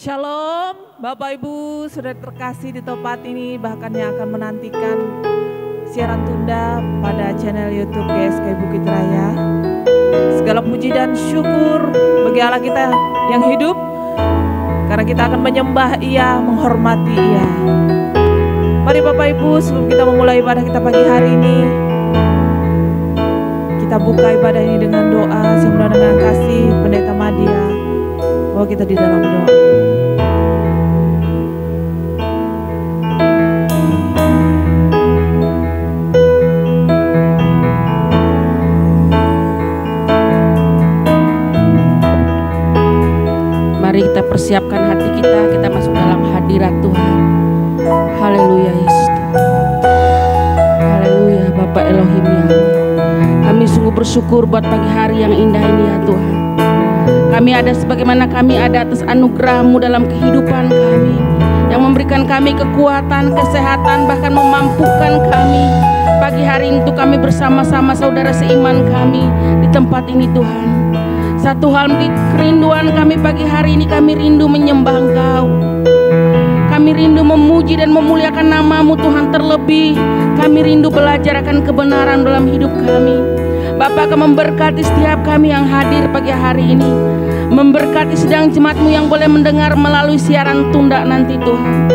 Shalom Bapak Ibu, saudara terkasih di tempat ini, bahkan yang akan menantikan siaran tunda pada channel YouTube GSK Bukit Raya. Segala puji dan syukur bagi Allah kita yang hidup, karena kita akan menyembah Ia, menghormati Ia. Mari Bapak Ibu, sebelum kita memulai ibadah kita pagi hari ini, kita buka ibadah ini dengan doa, sembah dengan kasih Pendeta Madia. Bahwa kita di dalam doa. Mari kita persiapkan hati kita masuk dalam hadirat Tuhan. Haleluya Yesus. Haleluya Bapa Elohim ya. Kami sungguh bersyukur buat pagi hari yang indah ini ya Tuhan. Kami ada sebagaimana kami ada atas anugerah-Mu dalam kehidupan kami, yang memberikan kami kekuatan, kesehatan, bahkan memampukan kami pagi hari ini untuk kami bersama-sama saudara seiman kami di tempat ini Tuhan. Satu hal di kerinduan kami pagi hari ini, kami rindu menyembah Engkau. Kami rindu memuji dan memuliakan nama-Mu Tuhan. Terlebih kami rindu belajar akan kebenaran dalam hidup kami. Bapak akan memberkati setiap kami yang hadir pagi hari ini, memberkati sedang jemaat-Mu yang boleh mendengar melalui siaran tunda nanti Tuhan.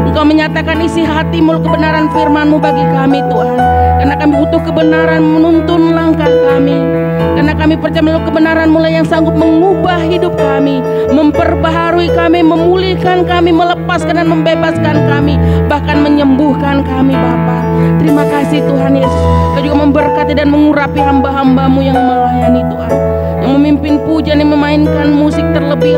Engkau menyatakan isi hati melalui kebenaran firman-Mu bagi kami Tuhan, karena kami butuh kebenaran menuntun langkah kami, karena kami percaya melalui kebenaran-Mu yang sanggup mengubah hidup kami, memperbaharui kami, memulihkan kami, melepaskan dan membebaskan kami, bahkan menyembuhkan kami Bapa. Terima kasih Tuhan Yesus. Kau juga memberkati dan mengurapi hamba-hamba-Mu yang melayani Tuhan, yang memimpin pujian, yang memainkan musik, terlebih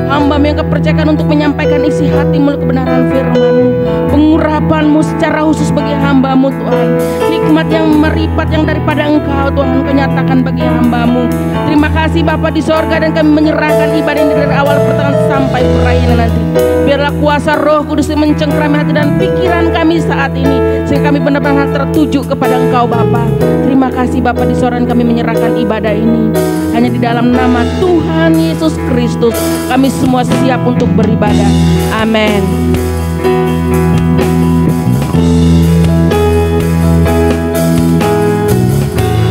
hamba-Mu yang Kau percayakan untuk menyampaikan isi hati melalui kebenaran firman-Mu. Pengurapan-Mu secara khusus bagi hamba-Mu Tuhan, hikmat yang meripat yang daripada Engkau Tuhan Kau nyatakan bagi hamba-Mu. Terima kasih Bapa di sorga, dan kami menyerahkan ibadah ini dari awal pertengahan sampai perayaan nanti. Biarlah kuasa Roh Kudus yang mencengkrami hati dan pikiran kami saat ini, sehingga kami benar-benar tertuju kepada Engkau Bapa. Terima kasih Bapa di sorga, kami menyerahkan ibadah ini hanya di dalam nama Tuhan Yesus Kristus. Kami semua siap untuk beribadah. Amin.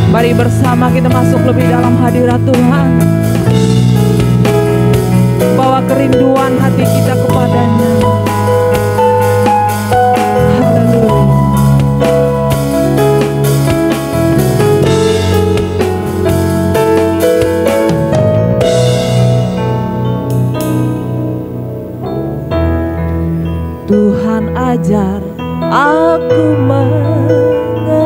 Mari bersama kita masuk lebih dalam hadirat Tuhan. Bawa kerinduan hati kita kepadanya. Haleluya. Tuhan ajar aku mengerti,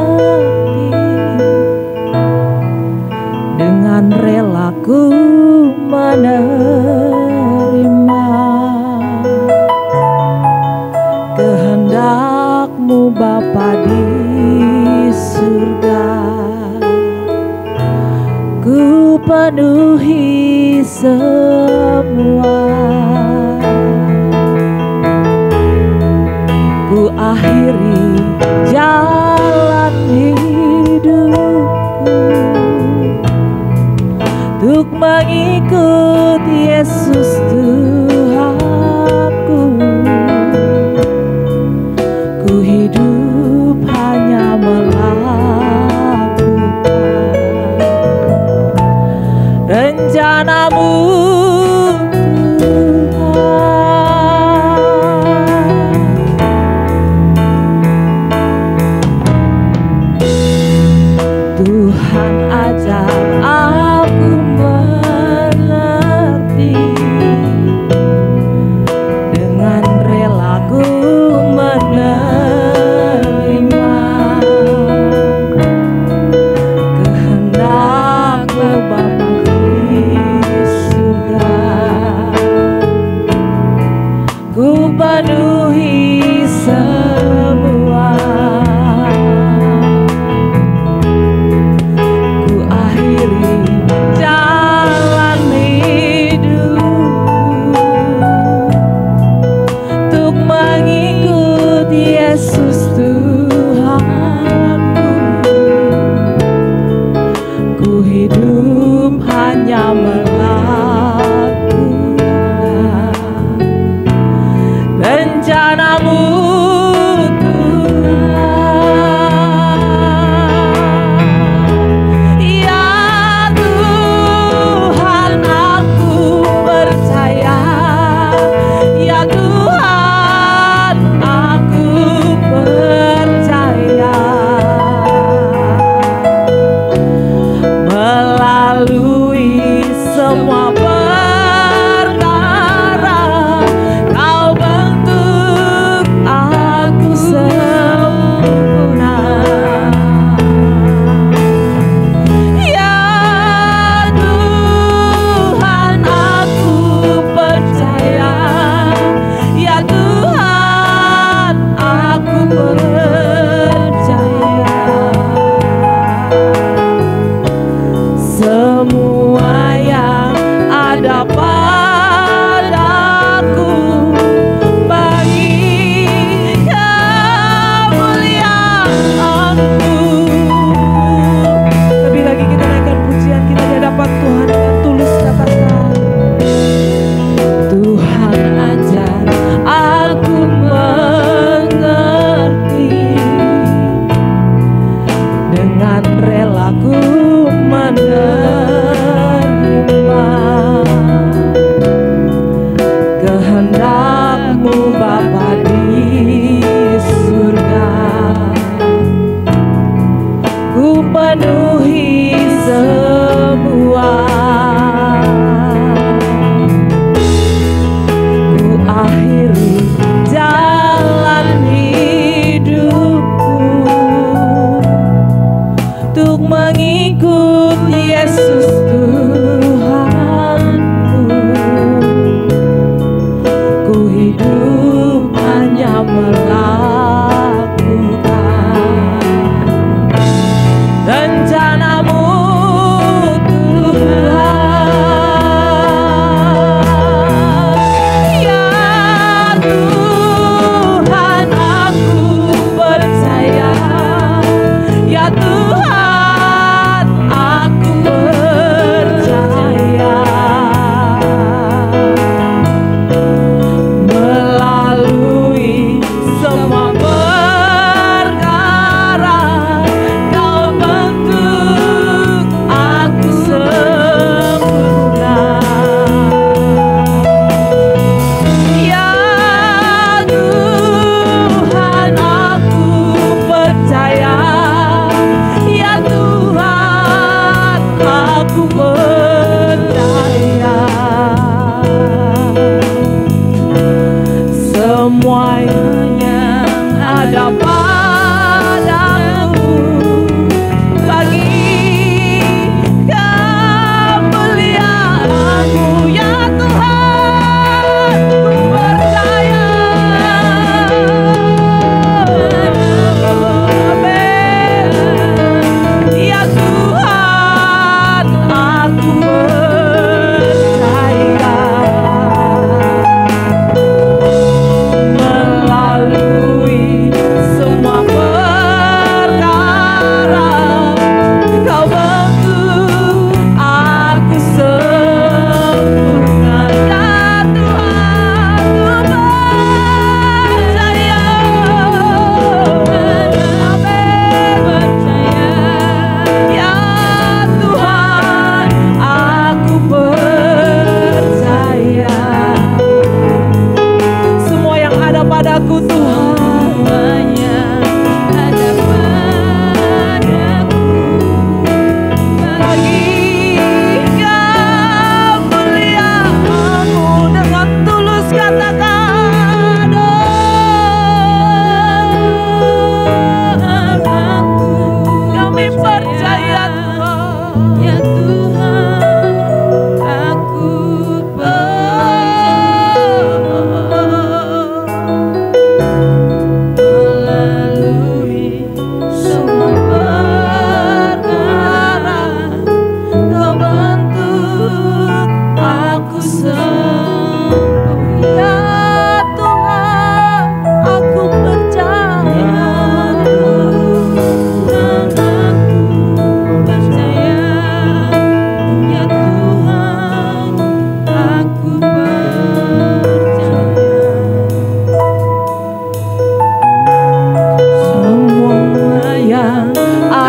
dengan rela ku menerima kehendak-Mu Bapa di surga. Ku penuhi semua, ku akhiri jalan hidupku untuk mengikut Yesus Tuhanku. Ku hidup hanya melakukan rencana-Mu Tuhan.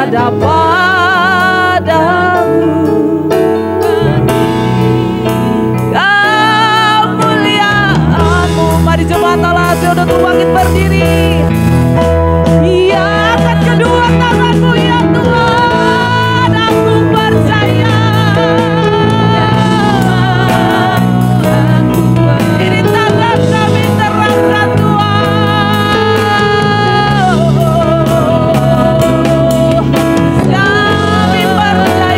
ada padamu. Kemuliaan-Mu, mari jemaat Allah sudah bangkit berdiri. Iya, angkat kedua tanganmu ya Tuhan, aku percaya. Ini tangan kami terangkan Tuhan. Kami percaya.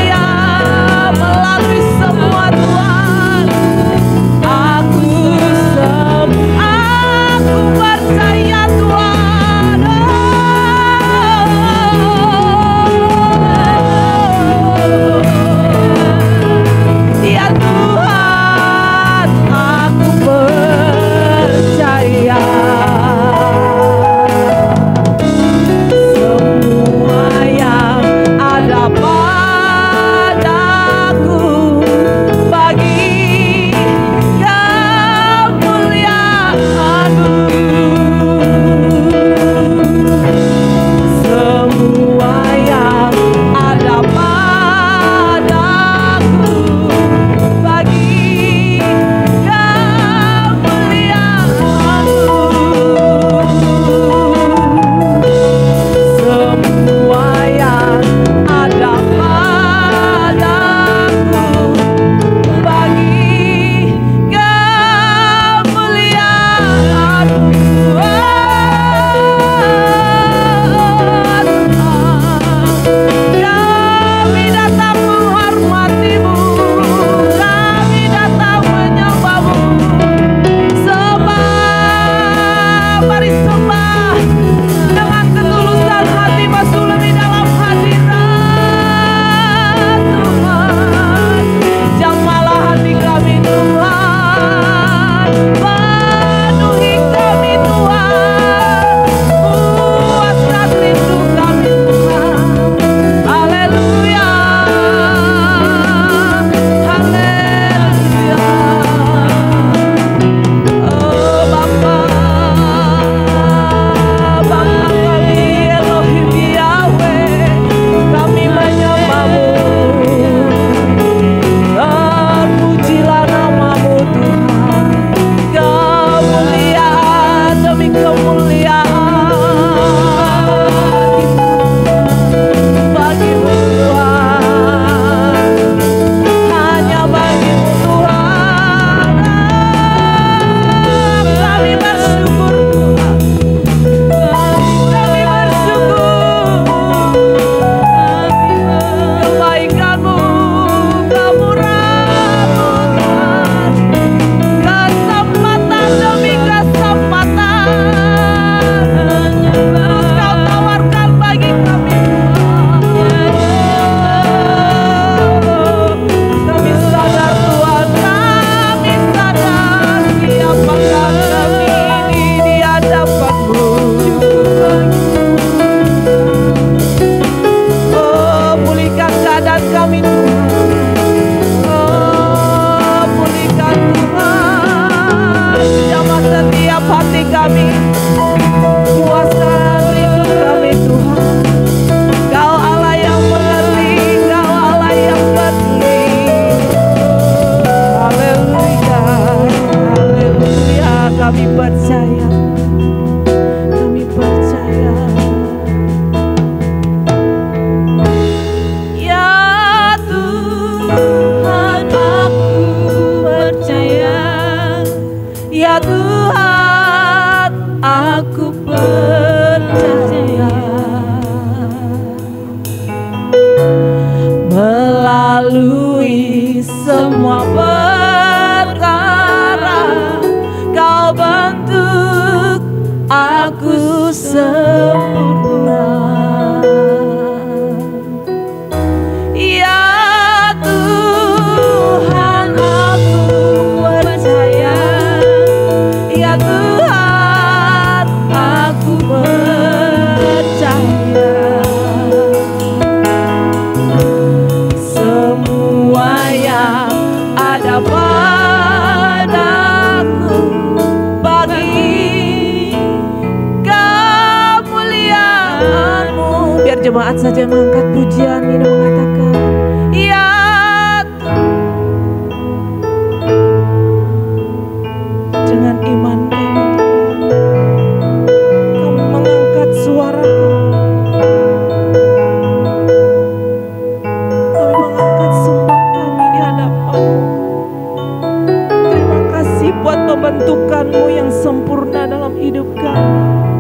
Biar jemaat saja mengangkat pujian ini mengatakan, ya dengan iman kami Tuhan, kami mengangkat suara kami mengangkat sumpah kami di hadapan-Mu. Terima kasih buat pembentukan-Mu yang sempurna dalam hidup kami.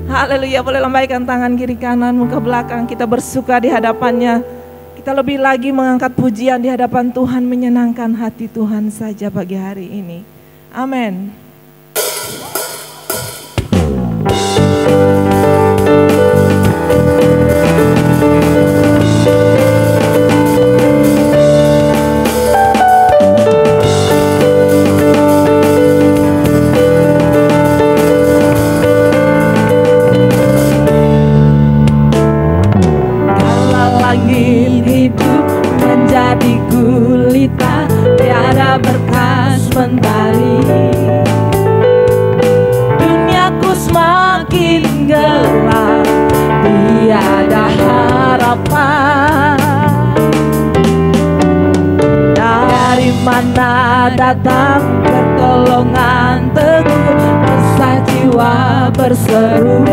Haleluya, boleh lambaikan tangan kiri kanan, muka belakang, kita bersuka di hadapannya. Kita lebih lagi mengangkat pujian di hadapan Tuhan, menyenangkan hati Tuhan saja pagi hari ini. Amin. Duniaku semakin gelap, tiada harapan. Dari mana datang pertolongan teguh, resah jiwa berseru.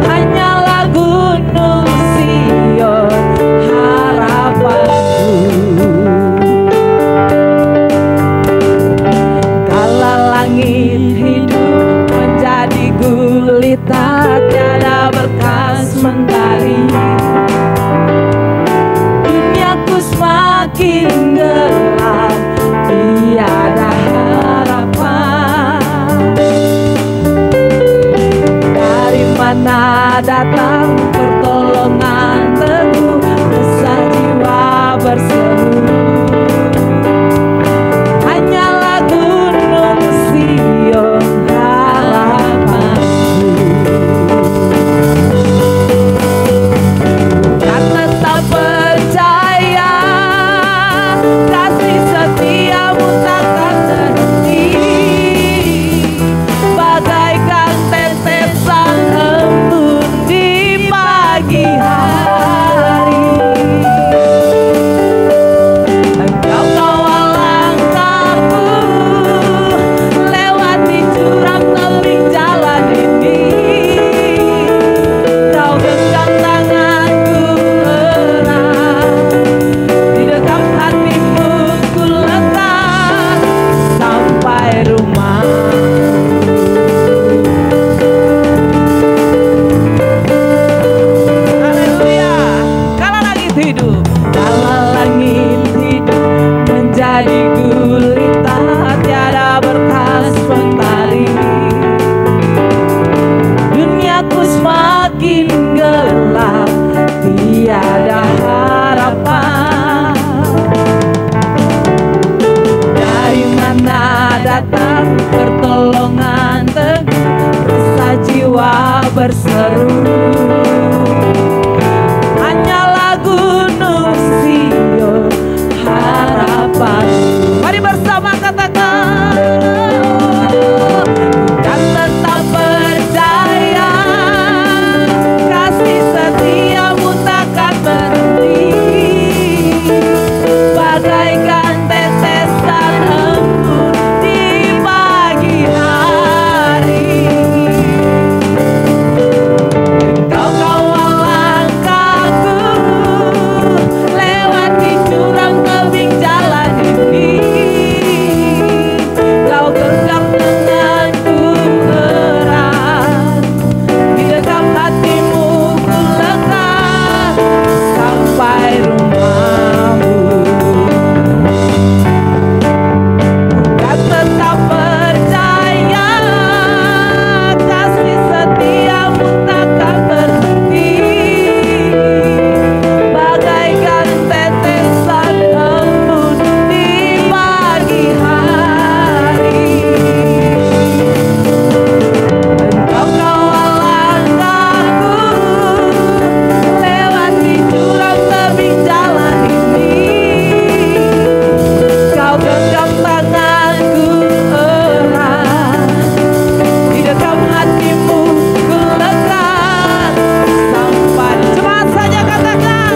Hanyalah Gunung Sion harapanku. Langit hidup menjadi gulita, tiada berkas mentari. Duniaku semakin gelap, tiada harapan. Dari mana datang pertolongan teguh, resah jiwa berseru. Bagaikan tetesan embun di pertolongan teguh, rasa jiwa berseru. Hanyalah gunung Sion harapan. Mari bersama katakan, dan tetap percaya kasih setiamu takkan berhenti, bagaikan tetesan embun di pagi hari. Engkau kawal langkahku lewati jurang tebing jalan ini. Kau genggam tanganku erat, di dalam hatimu ku lekat sampai rumahmu. Dan tetap percaya kasih setiamu takkan berhenti, bagaikan tetesan embun di pagi hari. Engkau kawal langkahku lewati jurang tebing jalan ini. Kau genggam tanganku erat, di dalam hatimu ku lekat sampai. Cepat saja katakan,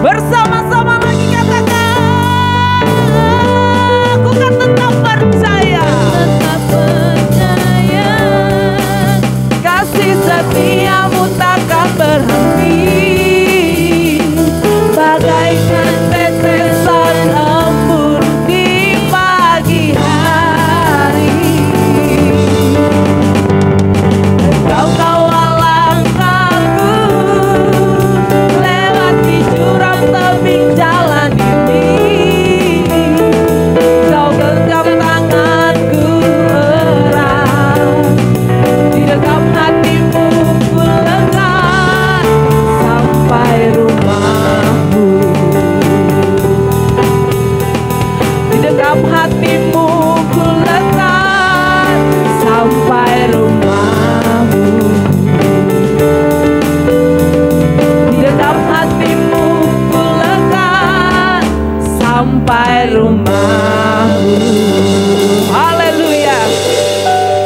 bersama-sama lagi katakan, aku kan tetap percaya kasih setiamu takkan berhenti, bagaikan tetesan embun di pagi hari. Engkau kawal langkahku lewati jurang tebing jalan ini. Kau genggam tanganku erat, di dalam hatimu ku lekat sampai rumahmu. Di dalam hatimu ku lekat sampai rumahmu. Di dalam hatimu ku lekat sampai rumahmu. Haleluya.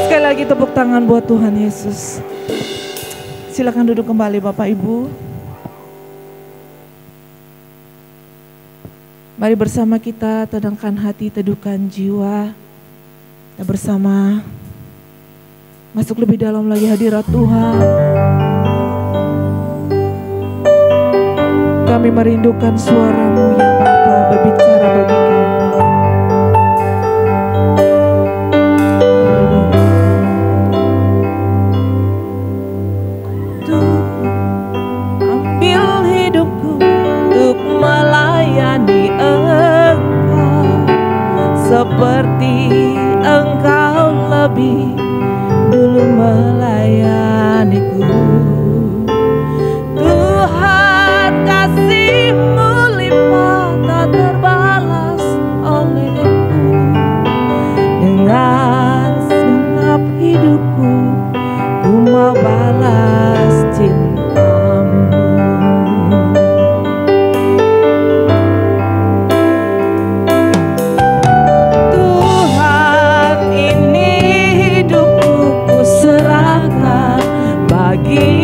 Sekali lagi tepuk tangan buat Tuhan Yesus. Silakan duduk kembali Bapak Ibu. Mari bersama kita tenangkan hati, teduhkan jiwa. Dan bersama masuk lebih dalam lagi hadirat Tuhan. Kami merindukan suara-Mu ya Bapa, berbicara bagi kami. Tuh, ambil hidupku untuk melayani Engkau, seperti Engkau lebih dulu melayaniku. Tuhan, kasih-Mu limpah tak terbalas olehku. Dengan segenap hidupku ku mau balas cinta-Mu. Tuhan, ini hidupku ku serahkan bagi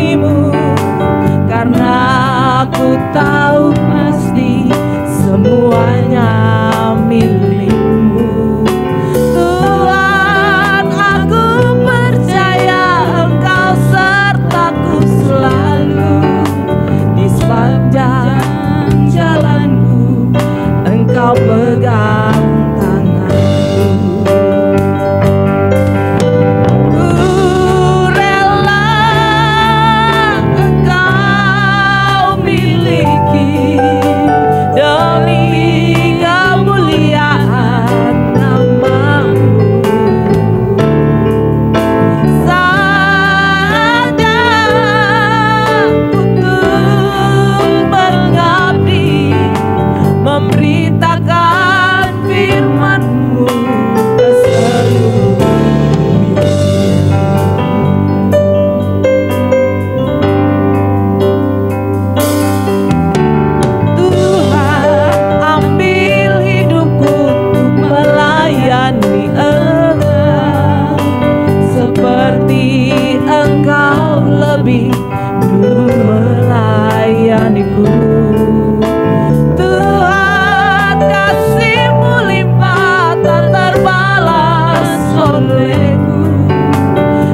Tuhan, kasih-Mu limpah tak terbalas olehku.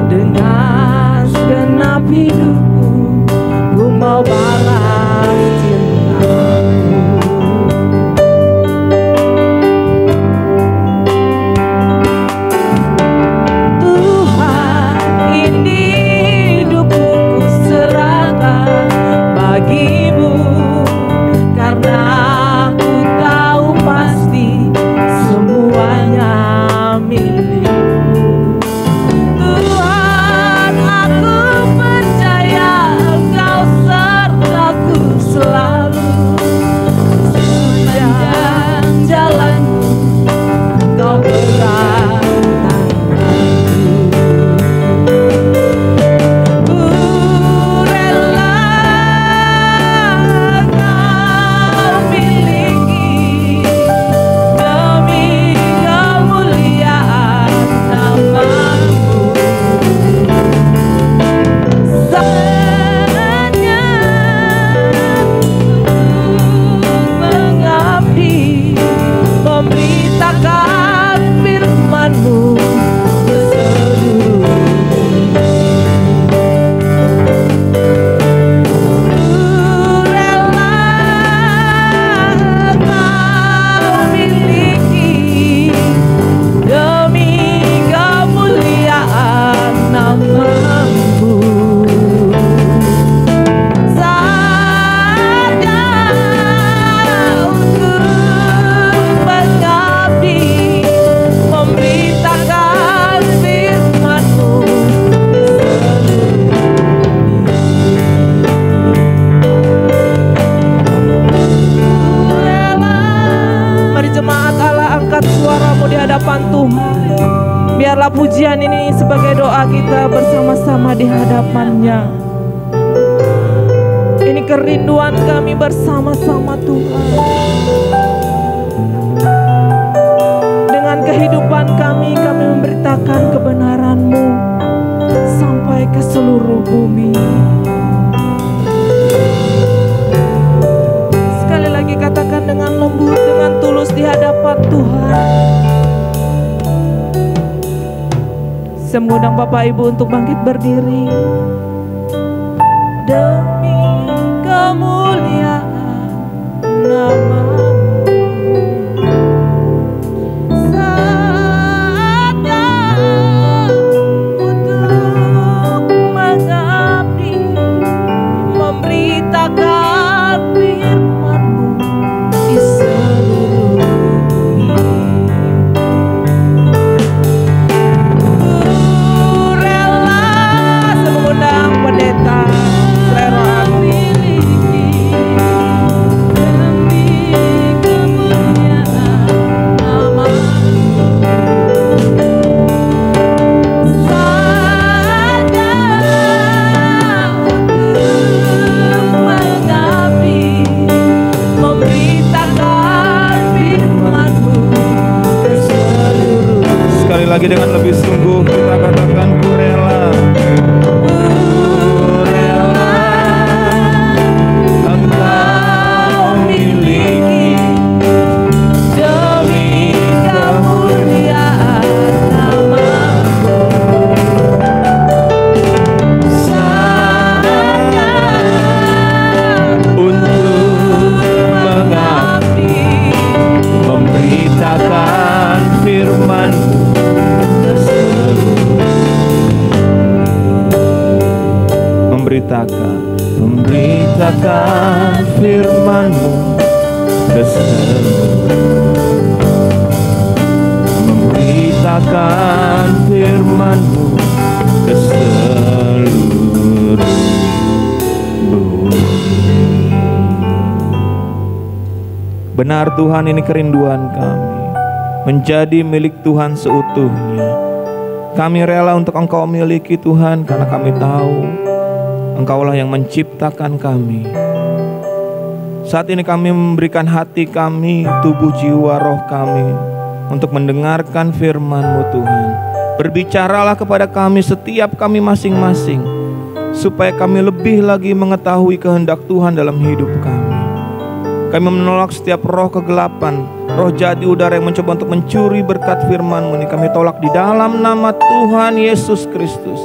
Dengan segenap hidupku ku mau balas cintamu. Tuhan, ini hidupku ku serahkan bagimu, karena ku tahu pasti semuanya milikmu. Tuhan, aku percaya Engkau sertaku selalu. Sepanjang jalanku Engkau pegang tanganku. Ku rela Engkau miliki demi kemuliaan nama-Mu. Saatnya untuk mengabdi, memberitakan firman-Mu ke seluruh dunia. Ku rela Engkau miliki demi kemuliaan nama-Mu. Saatnya untuk mengabdi, memberitakan firman-Mu ke seluruh dunia. Mari jemaat Allah, angkat suaramu di hadapan Tuhan. Biarlah pujian ini sebagai doa kita bersama-sama di hadapan-Nya. Ini kerinduan kami bersama-sama Tuhan. Dengan kehidupan kami memberitakan kebenaran-Mu sampai ke seluruh bumi. Sekali lagi katakan dengan lembut, dengan tulus di hadapan Tuhan. Saya mengundang Bapak Ibu untuk bangkit berdiri. Demi kemuliaan nama-Mu. Saatnya untuk mengabdi, memberitakan firman-Mu di seluruh dunia. Ku rela, saya mengundang pendeta Rero miliki demi kemuliaan nama-Mu. Saatnya untuk mengabdi, memberitakan firman-Mu ke seluruh. Sekali lagi dengan lebih sungguh kita katakan ku rela. Ku rela Engkau miliki Demi kemuliaan nama-Mu. Saatnya untuk mengabdi, memberitakan firman-Mu ke seluruh. Memberitakan firman-Mu ke seluruh. Memberitakan firman-Mu ke seluruh bumi. Benar Tuhan, ini kerinduan kami, menjadi milik Tuhan seutuhnya. Kami rela untuk Engkau miliki Tuhan, karena kami tahu Engkaulah yang menciptakan kami. Saat ini kami memberikan hati kami, tubuh, jiwa, roh kami untuk mendengarkan firman-Mu Tuhan. Berbicaralah kepada kami, setiap kami masing-masing, supaya kami lebih lagi mengetahui kehendak Tuhan dalam hidup kami. Kami menolak setiap roh kegelapan, roh jahat di udara yang mencoba untuk mencuri berkat firman-Mu ini. Kami tolak di dalam nama Tuhan Yesus Kristus.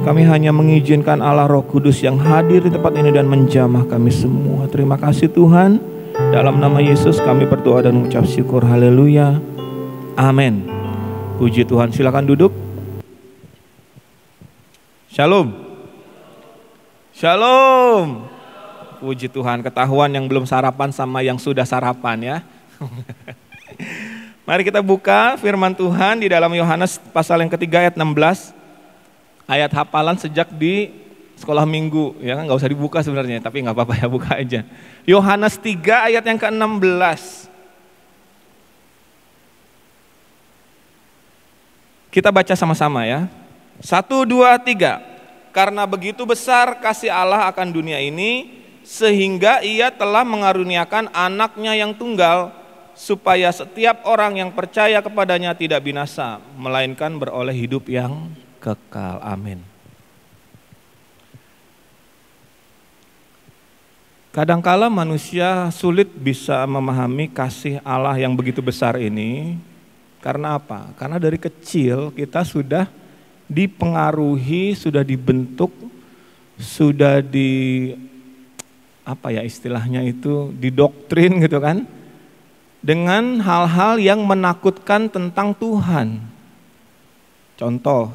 Kami hanya mengizinkan Allah Roh Kudus yang hadir di tempat ini dan menjamah kami semua. Terima kasih Tuhan. Dalam nama Yesus kami berdoa dan mengucap syukur. Haleluya. Amin. Puji Tuhan. Silakan duduk. Shalom. Shalom. Puji Tuhan. Ketahuan yang belum sarapan sama yang sudah sarapan ya. Mari kita buka firman Tuhan di dalam Yohanes pasal yang ketiga ayat 16. Ayat hafalan sejak di sekolah minggu, ya kan, nggak usah dibuka sebenarnya, tapi nggak apa-apa ya, buka aja. Yohanes 3 ayat yang ke-16. Kita baca sama-sama ya. 1, 2, 3. Karena begitu besar kasih Allah akan dunia ini, sehingga Ia telah mengaruniakan anaknya yang tunggal, supaya setiap orang yang percaya kepadanya tidak binasa, melainkan beroleh hidup yang kekal. Amin. Kadangkala manusia sulit bisa memahami kasih Allah yang begitu besar ini. Karena apa? Karena dari kecil kita sudah dipengaruhi, sudah dibentuk, sudah istilahnya itu didoktrin gitu kan, dengan hal-hal yang menakutkan tentang Tuhan. Contoh,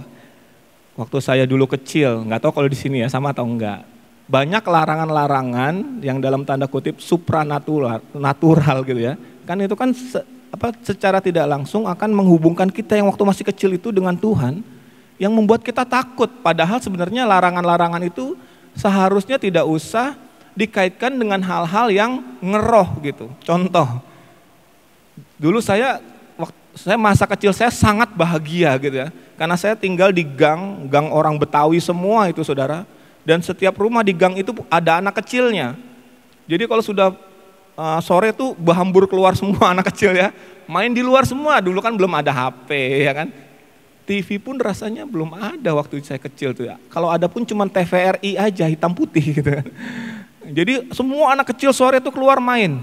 waktu saya dulu kecil, nggak tahu kalau di sini ya sama atau enggak, banyak larangan-larangan yang dalam tanda kutip supranatural gitu ya. Kan itu kan secara tidak langsung akan menghubungkan kita yang waktu masih kecil itu dengan Tuhan, yang membuat kita takut. Padahal sebenarnya larangan-larangan itu seharusnya tidak usah dikaitkan dengan hal-hal yang ngeroh gitu. Contoh, dulu saya masa kecil saya sangat bahagia gitu ya. Karena saya tinggal di gang orang Betawi semua itu saudara. Dan setiap rumah di gang itu ada anak kecilnya. Jadi kalau sudah sore tuh berhambur keluar semua anak kecil ya. Main di luar semua, dulu kan belum ada HP ya kan. TV pun rasanya belum ada waktu saya kecil tuh ya. Kalau ada pun cuma TVRI aja hitam putih gitu kan. Jadi semua anak kecil sore tuh keluar main.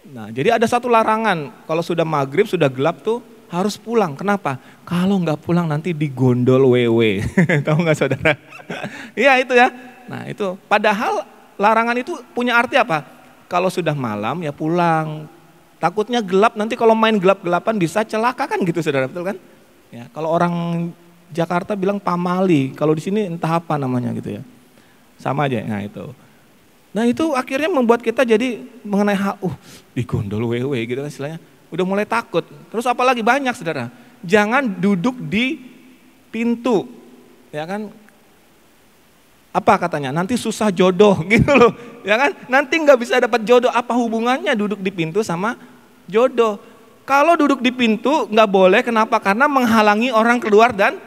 Nah jadi ada satu larangan, kalau sudah maghrib, sudah gelap tuh harus pulang. Kenapa? Kalau nggak pulang nanti digondol wewe. Tahu nggak saudara? Iya itu ya. Nah itu padahal larangan itu punya arti apa? Kalau sudah malam ya pulang. Takutnya gelap, nanti kalau main gelap-gelapan bisa celaka kan gitu saudara, betul kan? Ya, kalau orang Jakarta bilang pamali, kalau di sini entah apa namanya gitu ya. Sama aja. Nah itu akhirnya membuat kita jadi mengenai digondol wewe gitu kan istilahnya. Udah mulai takut. Terus apalagi banyak saudara. Jangan duduk di pintu. Ya kan. Apa katanya? Nanti susah jodoh gitu loh. Ya kan. Nanti nggak bisa dapat jodoh. Apa hubungannya duduk di pintu sama jodoh? Kalau duduk di pintu nggak boleh. Kenapa? Karena menghalangi orang keluar dan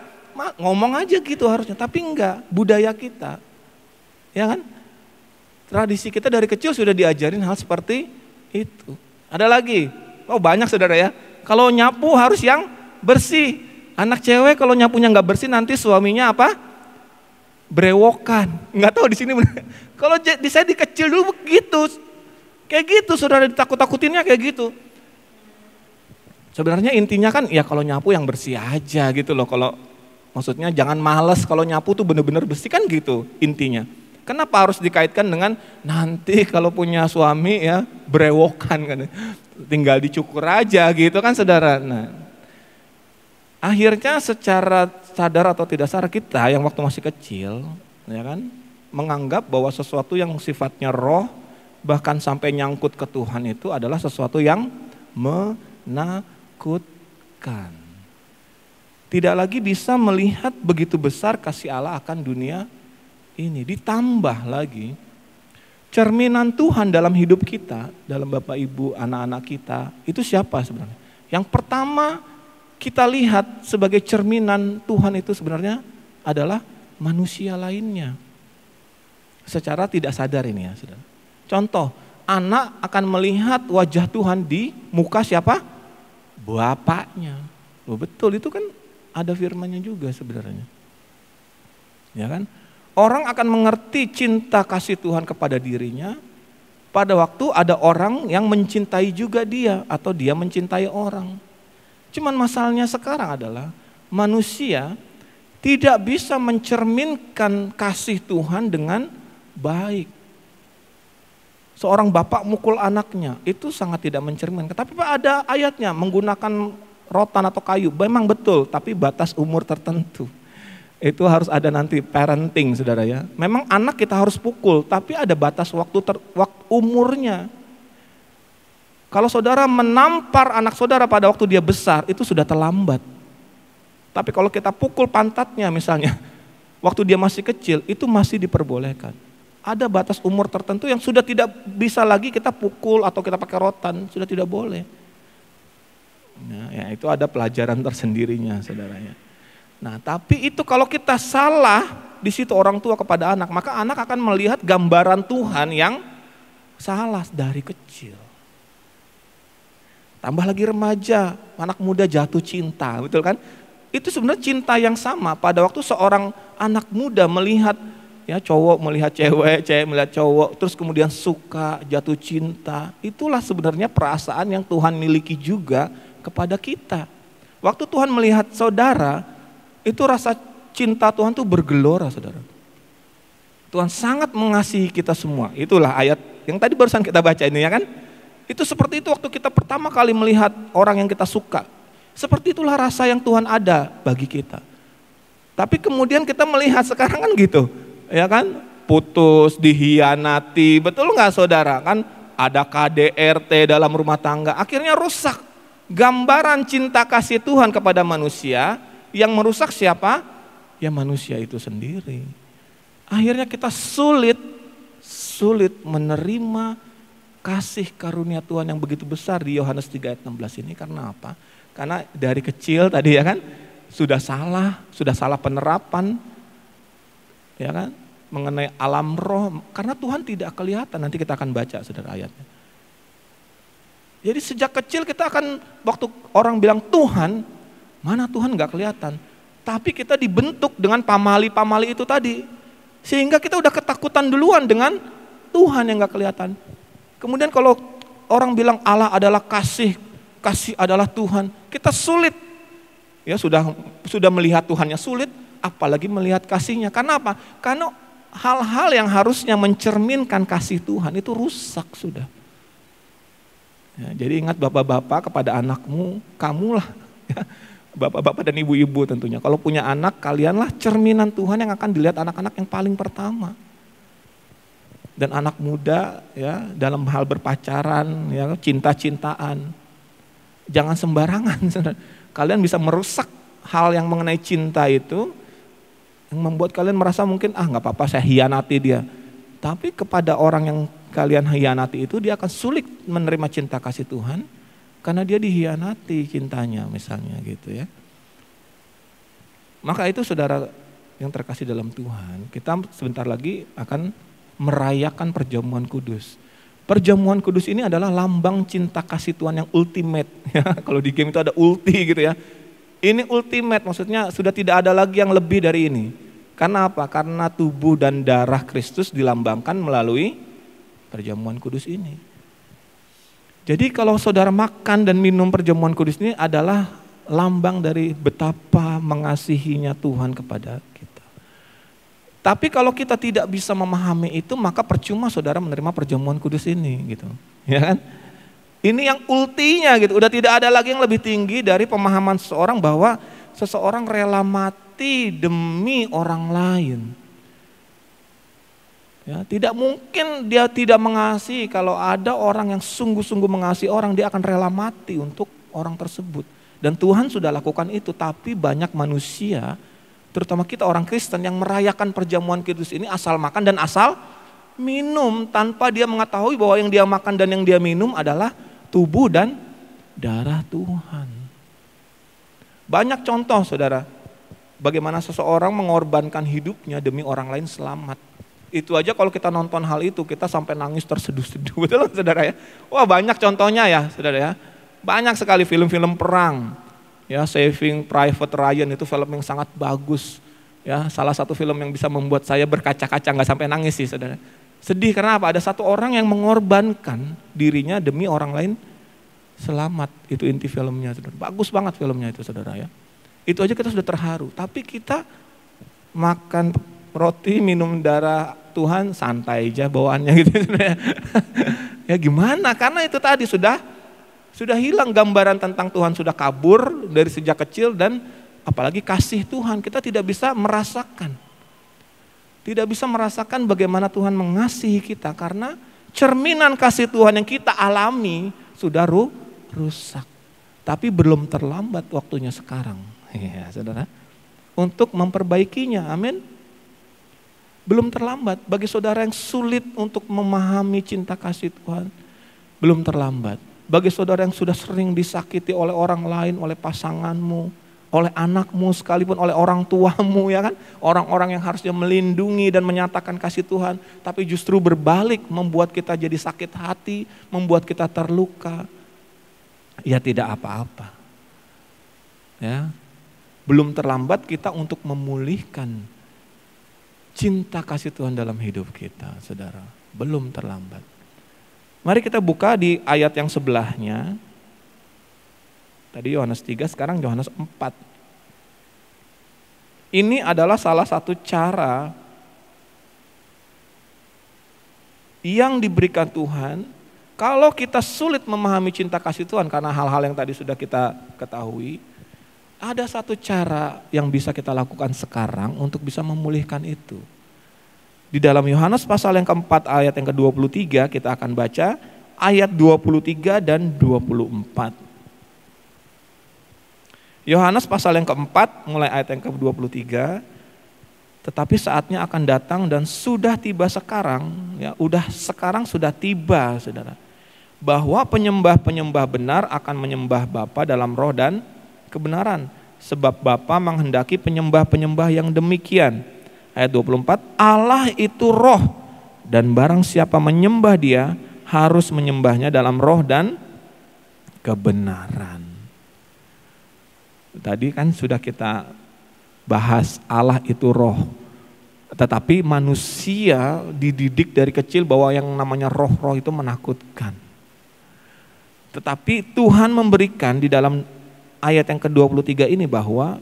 ngomong aja gitu harusnya. Tapi enggak. Budaya kita. Ya kan. Tradisi kita dari kecil sudah diajarin hal seperti itu. Ada lagi. Oh banyak saudara ya. Kalau nyapu harus yang bersih. Anak cewek kalau nyapunya nggak bersih nanti suaminya apa? Brewokan. Nggak tahu di sini. Kalau saya di kecil dulu begitu. Kayak gitu saudara, ditakut-takutinnya kayak gitu. Sebenarnya intinya kan ya kalau nyapu yang bersih aja gitu loh. Kalau maksudnya jangan males kalau nyapu tuh bener-bener bersih kan gitu intinya. Kenapa harus dikaitkan dengan nanti kalau punya suami ya brewokan kan. Tinggal dicukur aja gitu kan saudara. Nah, akhirnya secara sadar atau tidak sadar kita yang waktu masih kecil ya kan menganggap bahwa sesuatu yang sifatnya roh bahkan sampai nyangkut ke Tuhan itu adalah sesuatu yang menakutkan. Tidak lagi bisa melihat begitu besar kasih Allah akan dunia ini. Ditambah lagi cerminan Tuhan dalam hidup kita, dalam Bapak Ibu, anak-anak kita, itu siapa sebenarnya? Yang pertama kita lihat sebagai cerminan Tuhan itu sebenarnya adalah manusia lainnya. Secara tidak sadar ini ya saudara. Contoh, anak akan melihat wajah Tuhan di muka siapa? Bapaknya. Loh betul itu kan ada firman-Nya juga sebenarnya. Ya kan? Orang akan mengerti cinta kasih Tuhan kepada dirinya pada waktu ada orang yang mencintai juga dia atau dia mencintai orang. Cuman masalahnya sekarang adalah manusia tidak bisa mencerminkan kasih Tuhan dengan baik. Seorang bapak mukul anaknya itu sangat tidak mencerminkan. Tapi ada ayatnya menggunakan rotan atau kayu. Memang betul, tapi batas umur tertentu. Itu harus ada nanti parenting, saudara ya. Memang anak kita harus pukul, tapi ada batas waktu umurnya. Kalau saudara menampar anak saudara pada waktu dia besar, itu sudah terlambat. Tapi kalau kita pukul pantatnya misalnya, waktu dia masih kecil, itu masih diperbolehkan. Ada batas umur tertentu yang sudah tidak bisa lagi kita pukul atau kita pakai rotan, sudah tidak boleh. Nah, ya itu ada pelajaran tersendirinya, saudara ya. Nah, tapi itu kalau kita salah di situ orang tua kepada anak, maka anak akan melihat gambaran Tuhan yang salah dari kecil. Tambah lagi remaja, anak muda jatuh cinta, betul kan? Itu sebenarnya cinta yang sama pada waktu seorang anak muda melihat ya cowok melihat cewek, cewek melihat cowok, terus kemudian suka, jatuh cinta. Itulah sebenarnya perasaan yang Tuhan miliki juga kepada kita. Waktu Tuhan melihat saudara, itu rasa cinta Tuhan tuh bergelora, saudara. Tuhan sangat mengasihi kita semua. Itulah ayat yang tadi barusan kita baca ini ya kan. Itu seperti itu waktu kita pertama kali melihat orang yang kita suka. Seperti itulah rasa yang Tuhan ada bagi kita. Tapi kemudian kita melihat sekarang kan gitu. Ya kan, putus, dihianati, betul nggak saudara? Kan ada KDRT dalam rumah tangga, akhirnya rusak gambaran cinta kasih Tuhan kepada manusia. Yang merusak siapa? Ya manusia itu sendiri. Akhirnya kita sulit menerima kasih karunia Tuhan yang begitu besar di Yohanes 3 ayat 16 ini. Karena apa? Karena dari kecil tadi ya kan, sudah salah penerapan, ya kan, mengenai alam roh, karena Tuhan tidak kelihatan. Nanti kita akan baca saudara ayatnya. Jadi sejak kecil kita akan, waktu orang bilang Tuhan, mana Tuhan gak kelihatan. Tapi kita dibentuk dengan pamali-pamali itu tadi, sehingga kita udah ketakutan duluan dengan Tuhan yang gak kelihatan. Kemudian kalau orang bilang Allah adalah kasih adalah Tuhan, kita sulit. Ya sudah melihat Tuhannya sulit, apalagi melihat kasihnya. Karena apa? Karena hal-hal yang harusnya mencerminkan kasih Tuhan itu rusak sudah. Ya, jadi ingat bapak-bapak kepada anakmu, kamulah ya, bapak-bapak dan ibu-ibu tentunya. Kalau punya anak, kalianlah cerminan Tuhan yang akan dilihat anak-anak yang paling pertama. Dan anak muda ya dalam hal berpacaran, ya cinta-cintaan, jangan sembarangan. Kalian bisa merusak hal yang mengenai cinta itu, yang membuat kalian merasa mungkin nggak apa-apa saya hianati dia. Tapi kepada orang yang kalian hianati itu, dia akan sulit menerima cinta kasih Tuhan karena dia dihianati cintanya misalnya gitu ya. Maka itu saudara yang terkasih dalam Tuhan, kita sebentar lagi akan merayakan perjamuan kudus. Perjamuan kudus ini adalah lambang cinta kasih Tuhan yang ultimate. Ya, kalau di game itu ada ulti gitu ya. Ini ultimate, maksudnya sudah tidak ada lagi yang lebih dari ini. Karena apa? Karena tubuh dan darah Kristus dilambangkan melalui perjamuan kudus ini. Jadi kalau saudara makan dan minum perjamuan kudus ini adalah lambang dari betapa mengasihinya Tuhan kepada kita. Tapi kalau kita tidak bisa memahami itu, maka percuma saudara menerima perjamuan kudus ini gitu. Ya kan? Ini yang ultinya gitu, udah tidak ada lagi yang lebih tinggi dari pemahaman seseorang bahwa seseorang rela mati demi orang lain. Ya, tidak mungkin dia tidak mengasihi. Kalau ada orang yang sungguh-sungguh mengasihi orang, dia akan rela mati untuk orang tersebut. Dan Tuhan sudah lakukan itu, tapi banyak manusia, terutama kita orang Kristen yang merayakan perjamuan kudus ini asal makan dan asal minum tanpa dia mengetahui bahwa yang dia makan dan yang dia minum adalah tubuh dan darah Tuhan. Banyak contoh saudara, bagaimana seseorang mengorbankan hidupnya demi orang lain selamat. Itu aja kalau kita nonton hal itu kita sampai nangis terseduh-seduh, betul saudara ya. Wah banyak contohnya ya saudara ya. Banyak sekali film-film perang Ya, Saving Private Ryan itu film yang sangat bagus. Ya, salah satu film yang bisa membuat saya berkaca-kaca, nggak sampai nangis sih, saudara. Sedih karena apa? Ada satu orang yang mengorbankan dirinya demi orang lain selamat. Itu inti filmnya, saudara. Bagus banget filmnya itu, saudara ya. Itu aja kita sudah terharu. Tapi kita makan roti, minum darah Tuhan, santai aja bawaannya gitu. Ya gimana? Karena itu tadi sudah hilang gambaran tentang Tuhan, sudah kabur dari sejak kecil, dan apalagi kasih Tuhan kita tidak bisa merasakan. Tidak bisa merasakan bagaimana Tuhan mengasihi kita karena cerminan kasih Tuhan yang kita alami sudah rusak. Tapi belum terlambat waktunya sekarang, ya saudara, untuk memperbaikinya. Amin. Belum terlambat bagi saudara yang sulit untuk memahami cinta kasih Tuhan. Belum terlambat. Bagi saudara yang sudah sering disakiti oleh orang lain, oleh pasanganmu, oleh anakmu, sekalipun oleh orang tuamu, ya kan? Orang-orang yang harusnya melindungi dan menyatakan kasih Tuhan, tapi justru berbalik membuat kita jadi sakit hati, membuat kita terluka. Ya tidak apa-apa. Ya. Belum terlambat kita untuk memulihkan cinta kasih Tuhan dalam hidup kita, saudara. Belum terlambat. Mari kita buka di ayat yang sebelahnya. Tadi Yohanes 3, sekarang Yohanes 4. Ini adalah salah satu cara yang diberikan Tuhan kalau kita sulit memahami cinta kasih Tuhan karena hal-hal yang tadi sudah kita ketahui. Ada satu cara yang bisa kita lakukan sekarang untuk bisa memulihkan itu. Di dalam Yohanes pasal yang keempat ayat yang ke-23 kita akan baca ayat 23 dan 24. Yohanes pasal yang keempat mulai ayat yang ke-23. Tetapi saatnya akan datang dan sudah tiba sekarang, ya sekarang sudah tiba, saudara, bahwa penyembah-penyembah benar akan menyembah Bapa dalam roh dan kebenaran, sebab Bapa menghendaki penyembah-penyembah yang demikian. Ayat 24, Allah itu roh, dan barang siapa menyembah Dia harus menyembahnya dalam roh dan kebenaran. Tadi kan sudah kita bahas Allah itu roh, tetapi manusia dididik dari kecil bahwa yang namanya roh-roh itu menakutkan. Tetapi Tuhan memberikan di dalam ayat yang ke-23 ini bahwa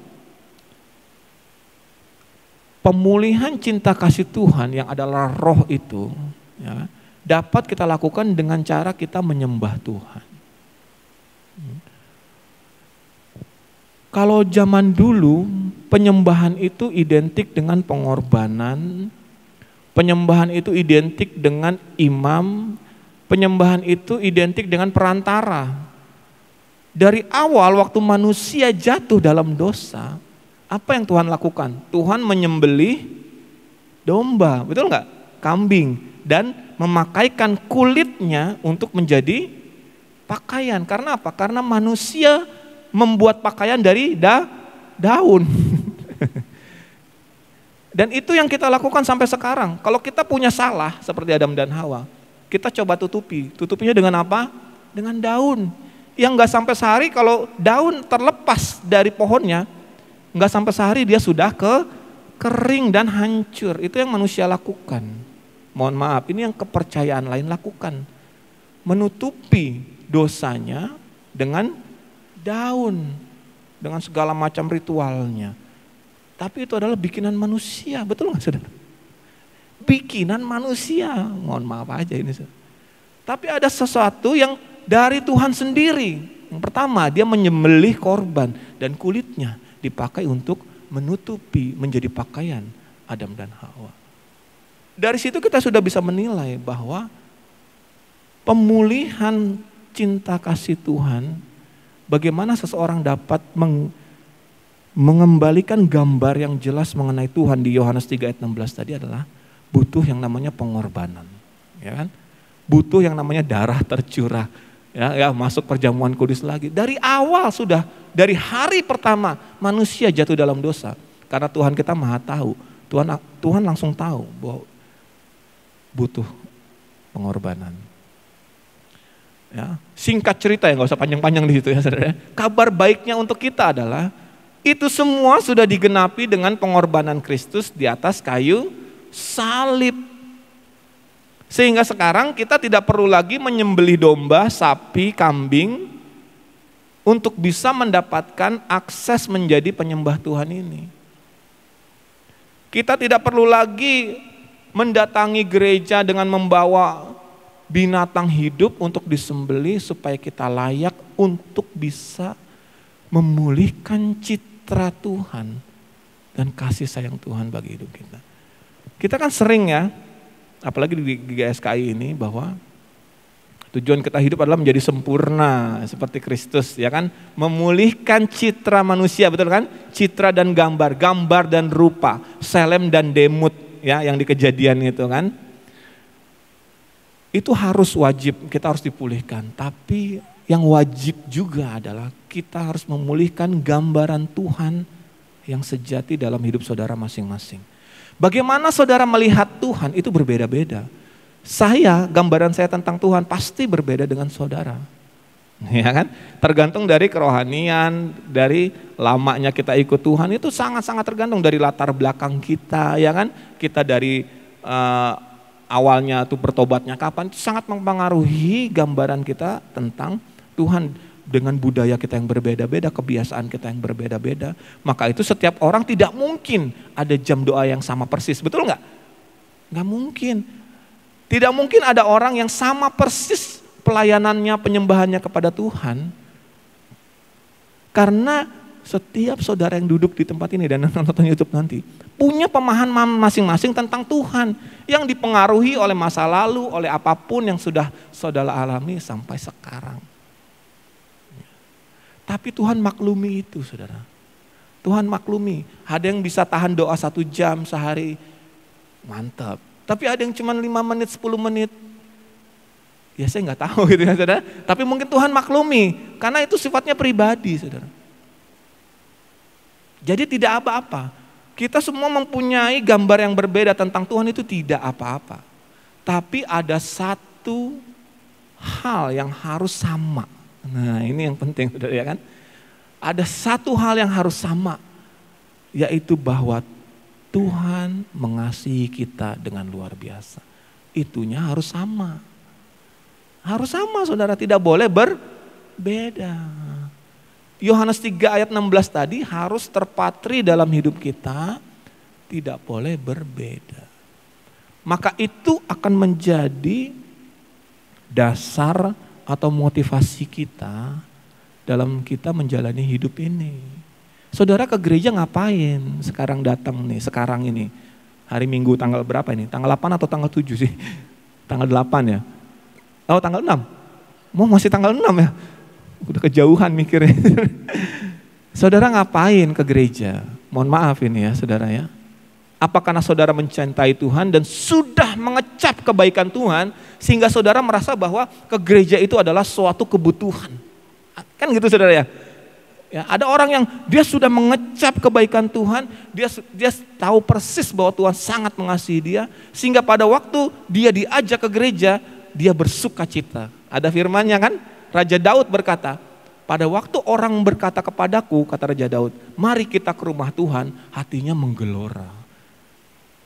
pemulihan cinta kasih Tuhan yang adalah roh itu, ya, dapat kita lakukan dengan cara kita menyembah Tuhan. Kalau zaman dulu penyembahan itu identik dengan pengorbanan, penyembahan itu identik dengan imam, penyembahan itu identik dengan perantara. Dari awal waktu manusia jatuh dalam dosa, apa yang Tuhan lakukan? Tuhan menyembelih domba, betul nggak? Kambing, dan memakaikan kulitnya untuk menjadi pakaian. Karena apa? Karena manusia membuat pakaian dari daun. Dan itu yang kita lakukan sampai sekarang. Kalau kita punya salah seperti Adam dan Hawa, kita coba tutupinya dengan apa? Dengan daun. Yang nggak sampai sehari kalau daun terlepas dari pohonnya, nggak sampai sehari dia sudah kering dan hancur. Itu yang manusia lakukan. Mohon maaf, ini yang kepercayaan lain lakukan. Menutupi dosanya dengan daun, dengan segala macam ritualnya. Tapi itu adalah bikinan manusia, betul nggak saudara? Bikinan manusia, mohon maaf aja ini saudara. Tapi ada sesuatu yang dari Tuhan sendiri. Yang pertama, dia menyembelih korban dan kulitnya dipakai untuk menutupi menjadi pakaian Adam dan Hawa. Dari situ kita sudah bisa menilai bahwa pemulihan cinta kasih Tuhan, bagaimana seseorang dapat mengembalikan gambar yang jelas mengenai Tuhan di Yohanes 3 ayat 16 tadi adalah butuh yang namanya pengorbanan, ya kan? Butuh yang namanya darah tercurah. Ya, masuk perjamuan kudus lagi. Dari awal sudah, dari hari pertama manusia jatuh dalam dosa. Karena Tuhan kita maha tahu. Tuhan langsung tahu bahwa butuh pengorbanan. Ya, singkat cerita ya, nggak usah panjang-panjang di situ ya saudara. Kabar baiknya untuk kita adalah itu semua sudah digenapi dengan pengorbanan Kristus di atas kayu salib. Sehingga sekarang kita tidak perlu lagi menyembelih domba, sapi, kambing untuk bisa mendapatkan akses menjadi penyembah Tuhan ini. Kita tidak perlu lagi mendatangi gereja dengan membawa binatang hidup untuk disembelih supaya kita layak untuk bisa memulihkan citra Tuhan dan kasih sayang Tuhan bagi hidup kita. Kita kan sering ya, apalagi di GSKI ini, bahwa tujuan kita hidup adalah menjadi sempurna seperti Kristus, ya kan? Memulihkan citra manusia, betul kan? Citra dan gambar, gambar dan rupa, Selem dan Demut, ya, yang di Kejadian itu kan. Itu harus wajib, kita harus dipulihkan. Tapi yang wajib juga adalah kita harus memulihkan gambaran Tuhan yang sejati dalam hidup saudara masing-masing. Bagaimana saudara melihat Tuhan itu berbeda-beda. Gambaran saya tentang Tuhan pasti berbeda dengan saudara. Ya kan? Tergantung dari kerohanian, dari lamanya kita ikut Tuhan, itu sangat-sangat tergantung dari latar belakang kita, ya kan? Kita dari awalnya tuh bertobatnya kapan, itu sangat mempengaruhi gambaran kita tentang Tuhan. Dengan budaya kita yang berbeda-beda, kebiasaan kita yang berbeda-beda, maka itu setiap orang tidak mungkin ada jam doa yang sama persis, betul nggak? Nggak mungkin. Tidak mungkin ada orang yang sama persis pelayanannya, penyembahannya kepada Tuhan. Karena setiap saudara yang duduk di tempat ini dan nonton YouTube nanti punya pemahaman masing-masing tentang Tuhan yang dipengaruhi oleh masa lalu, oleh apapun yang sudah saudara alami sampai sekarang. Tapi Tuhan maklumi itu, saudara. Tuhan maklumi. Ada yang bisa tahan doa 1 jam sehari, mantap. Tapi ada yang cuma 5 menit, 10 menit. Ya saya nggak tahu gitu ya saudara. Tapi mungkin Tuhan maklumi, karena itu sifatnya pribadi, saudara. Jadi tidak apa-apa. Kita semua mempunyai gambar yang berbeda tentang Tuhan, itu tidak apa-apa. Tapi ada satu hal yang harus sama. Nah ini yang penting, saudara, ya kan? Ada satu hal yang harus sama, yaitu bahwa Tuhan mengasihi kita dengan luar biasa. Itunya harus sama. Harus sama, saudara, tidak boleh berbeda. Yohanes 3 ayat 16 tadi harus terpatri dalam hidup kita, tidak boleh berbeda. Maka itu akan menjadi dasar atau motivasi kita dalam kita menjalani hidup ini. Saudara ke gereja ngapain sekarang datang nih, sekarang ini? Hari Minggu tanggal berapa ini? Tanggal 8 atau tanggal 7 sih? Tanggal 8 ya? Oh tanggal 6? Mau masih tanggal 6 ya? Udah kejauhan mikirnya. Saudara ngapain ke gereja? Mohon maaf ini ya saudara ya. Apa karena saudara mencintai Tuhan dan sudah mengecap kebaikan Tuhan sehingga saudara merasa bahwa ke gereja itu adalah suatu kebutuhan? Kan gitu saudara ya? Ya, ada orang yang dia sudah mengecap kebaikan Tuhan, dia tahu persis bahwa Tuhan sangat mengasihi dia, sehingga pada waktu dia diajak ke gereja, dia bersuka cita. Ada firman-Nya kan? Raja Daud berkata, pada waktu orang berkata kepadaku, kata Raja Daud, mari kita ke rumah Tuhan, hatinya menggelora.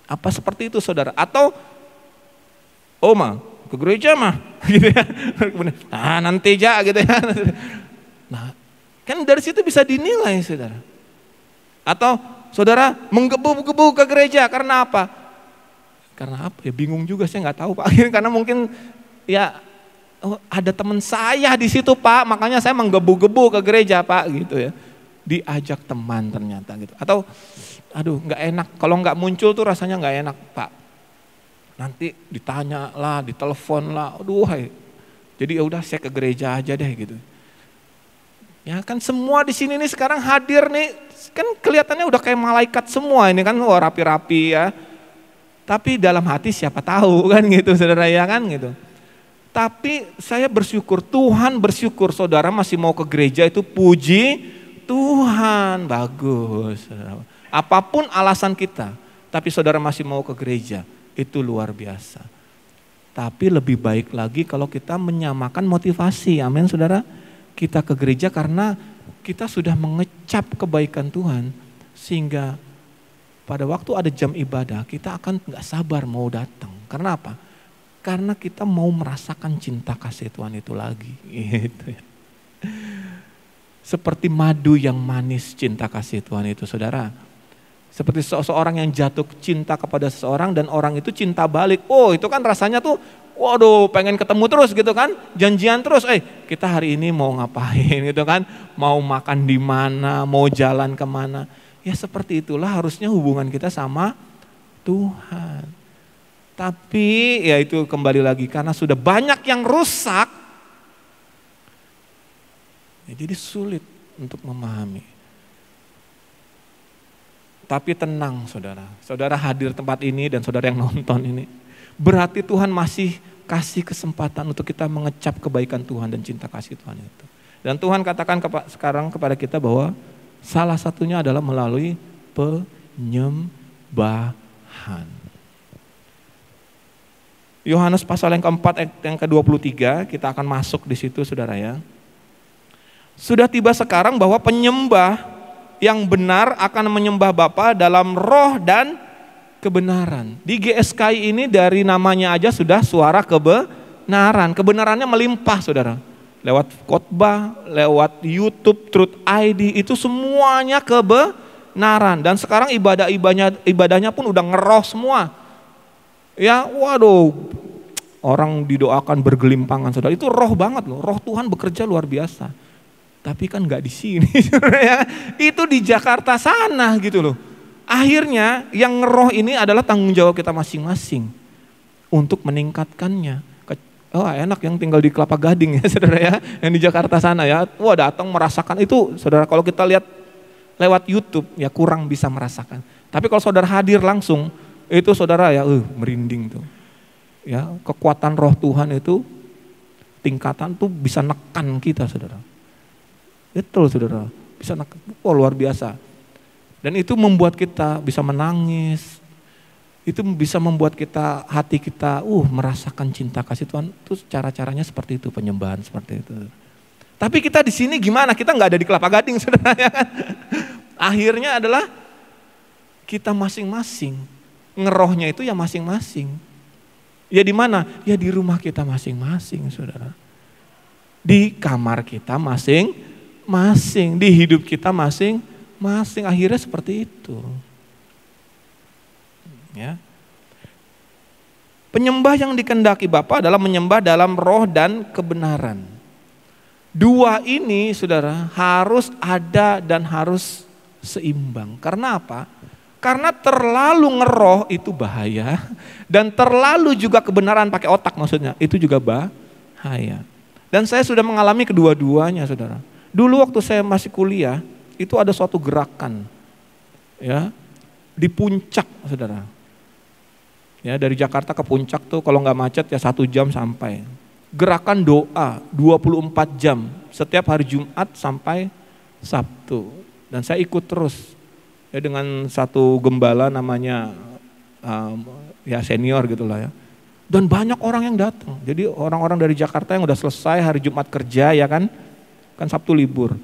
Apa seperti itu saudara? Atau, oh mah ke gereja mah, gitu ya. Nah nanti aja gitu ya. Nah kan dari situ bisa dinilai saudara. Atau saudara menggebu-gebu ke gereja karena apa? Karena apa? Ya bingung juga, saya nggak tahu Pak. Karena mungkin ya ada teman saya di situ Pak, makanya saya menggebu-gebu ke gereja Pak gitu ya. Diajak teman ternyata gitu. Atau aduh nggak enak, kalau nggak muncul tuh rasanya nggak enak Pak. Nanti ditanya lah, ditelepon lah, aduh hai. Jadi ya udah saya ke gereja aja deh gitu. Ya kan semua di sini nih sekarang hadir nih, kan kelihatannya udah kayak malaikat semua ini kan, wah rapi-rapi ya. Tapi dalam hati siapa tahu kan gitu saudara ya kan gitu. Tapi saya bersyukur, Tuhan bersyukur saudara masih mau ke gereja, itu puji Tuhan, bagus. Apapun alasan kita, tapi saudara masih mau ke gereja, itu luar biasa. Tapi lebih baik lagi kalau kita menyamakan motivasi, amin saudara. Kita ke gereja karena kita sudah mengecap kebaikan Tuhan, sehingga pada waktu ada jam ibadah kita akan gak sabar mau datang. Karena apa? Karena kita mau merasakan cinta kasih Tuhan itu lagi. Gitu. Seperti madu yang manis cinta kasih Tuhan itu saudara. Seperti seseorang yang jatuh cinta kepada seseorang dan orang itu cinta balik. Oh itu kan rasanya tuh, waduh pengen ketemu terus gitu kan. Janjian terus, kita hari ini mau ngapain gitu kan. Mau makan di mana, mau jalan kemana. Ya seperti itulah harusnya hubungan kita sama Tuhan. Tapi ya itu kembali lagi karena sudah banyak yang rusak. Ya, jadi sulit untuk memahami. Tapi tenang saudara, saudara hadir tempat ini dan saudara yang nonton ini. Berarti Tuhan masih kasih kesempatan untuk kita mengecap kebaikan Tuhan dan cinta kasih Tuhan itu. Dan Tuhan katakan sekarang kepada kita bahwa salah satunya adalah melalui penyembahan. Yohanes pasal yang keempat yang ke-23, kita akan masuk di situ saudara ya. Sudah tiba sekarang bahwa penyembah yang benar akan menyembah Bapa dalam roh dan kebenaran. Di GSKI ini dari namanya aja sudah suara kebenaran. Kebenarannya melimpah saudara. Lewat khotbah, lewat YouTube, Truth ID, itu semuanya kebenaran. Dan sekarang ibadahnya pun udah ngeroh semua. Ya waduh, orang didoakan bergelimpangan saudara. Itu roh banget loh, roh Tuhan bekerja luar biasa. Tapi kan nggak di sini, ya. Itu di Jakarta sana gitu loh. Akhirnya yang ngeroh ini adalah tanggung jawab kita masing-masing untuk meningkatkannya. Oh enak yang tinggal di Kelapa Gading ya saudara ya, yang di Jakarta sana ya. Wah datang merasakan itu saudara. Kalau kita lihat lewat YouTube ya kurang bisa merasakan. Tapi kalau saudara hadir langsung itu saudara ya merinding tuh. Ya kekuatan roh Tuhan itu tingkatan tuh bisa nekan kita saudara. Betul saudara, bisa luar biasa. Dan itu membuat kita bisa menangis. Itu bisa membuat kita, hati kita merasakan cinta kasih Tuhan. Itu cara-caranya seperti itu, penyembahan seperti itu. Tapi kita di sini gimana? Kita nggak ada di Kelapa Gading saudara ya kan. Akhirnya adalah kita masing-masing. Ngerohnya itu ya masing-masing. Ya di mana? Ya di rumah kita masing-masing saudara. Di kamar kita masing-masing, di hidup kita masing-masing, akhirnya seperti itu. Ya. Penyembah yang dikehendaki Bapa adalah menyembah dalam roh dan kebenaran. Dua ini saudara harus ada dan harus seimbang. Karena apa? Karena terlalu ngeroh itu bahaya dan terlalu juga kebenaran pakai otak maksudnya itu juga bahaya. Dan saya sudah mengalami kedua-duanya saudara. Dulu waktu saya masih kuliah, itu ada suatu gerakan ya di puncak saudara. Ya dari Jakarta ke puncak tuh kalau nggak macet ya 1 jam sampai. Gerakan doa 24 jam setiap hari Jumat sampai Sabtu. Dan saya ikut terus ya dengan satu gembala namanya ya senior gitulah ya. Dan banyak orang yang datang. Jadi orang-orang dari Jakarta yang udah selesai hari Jumat kerja ya kan Sabtu libur.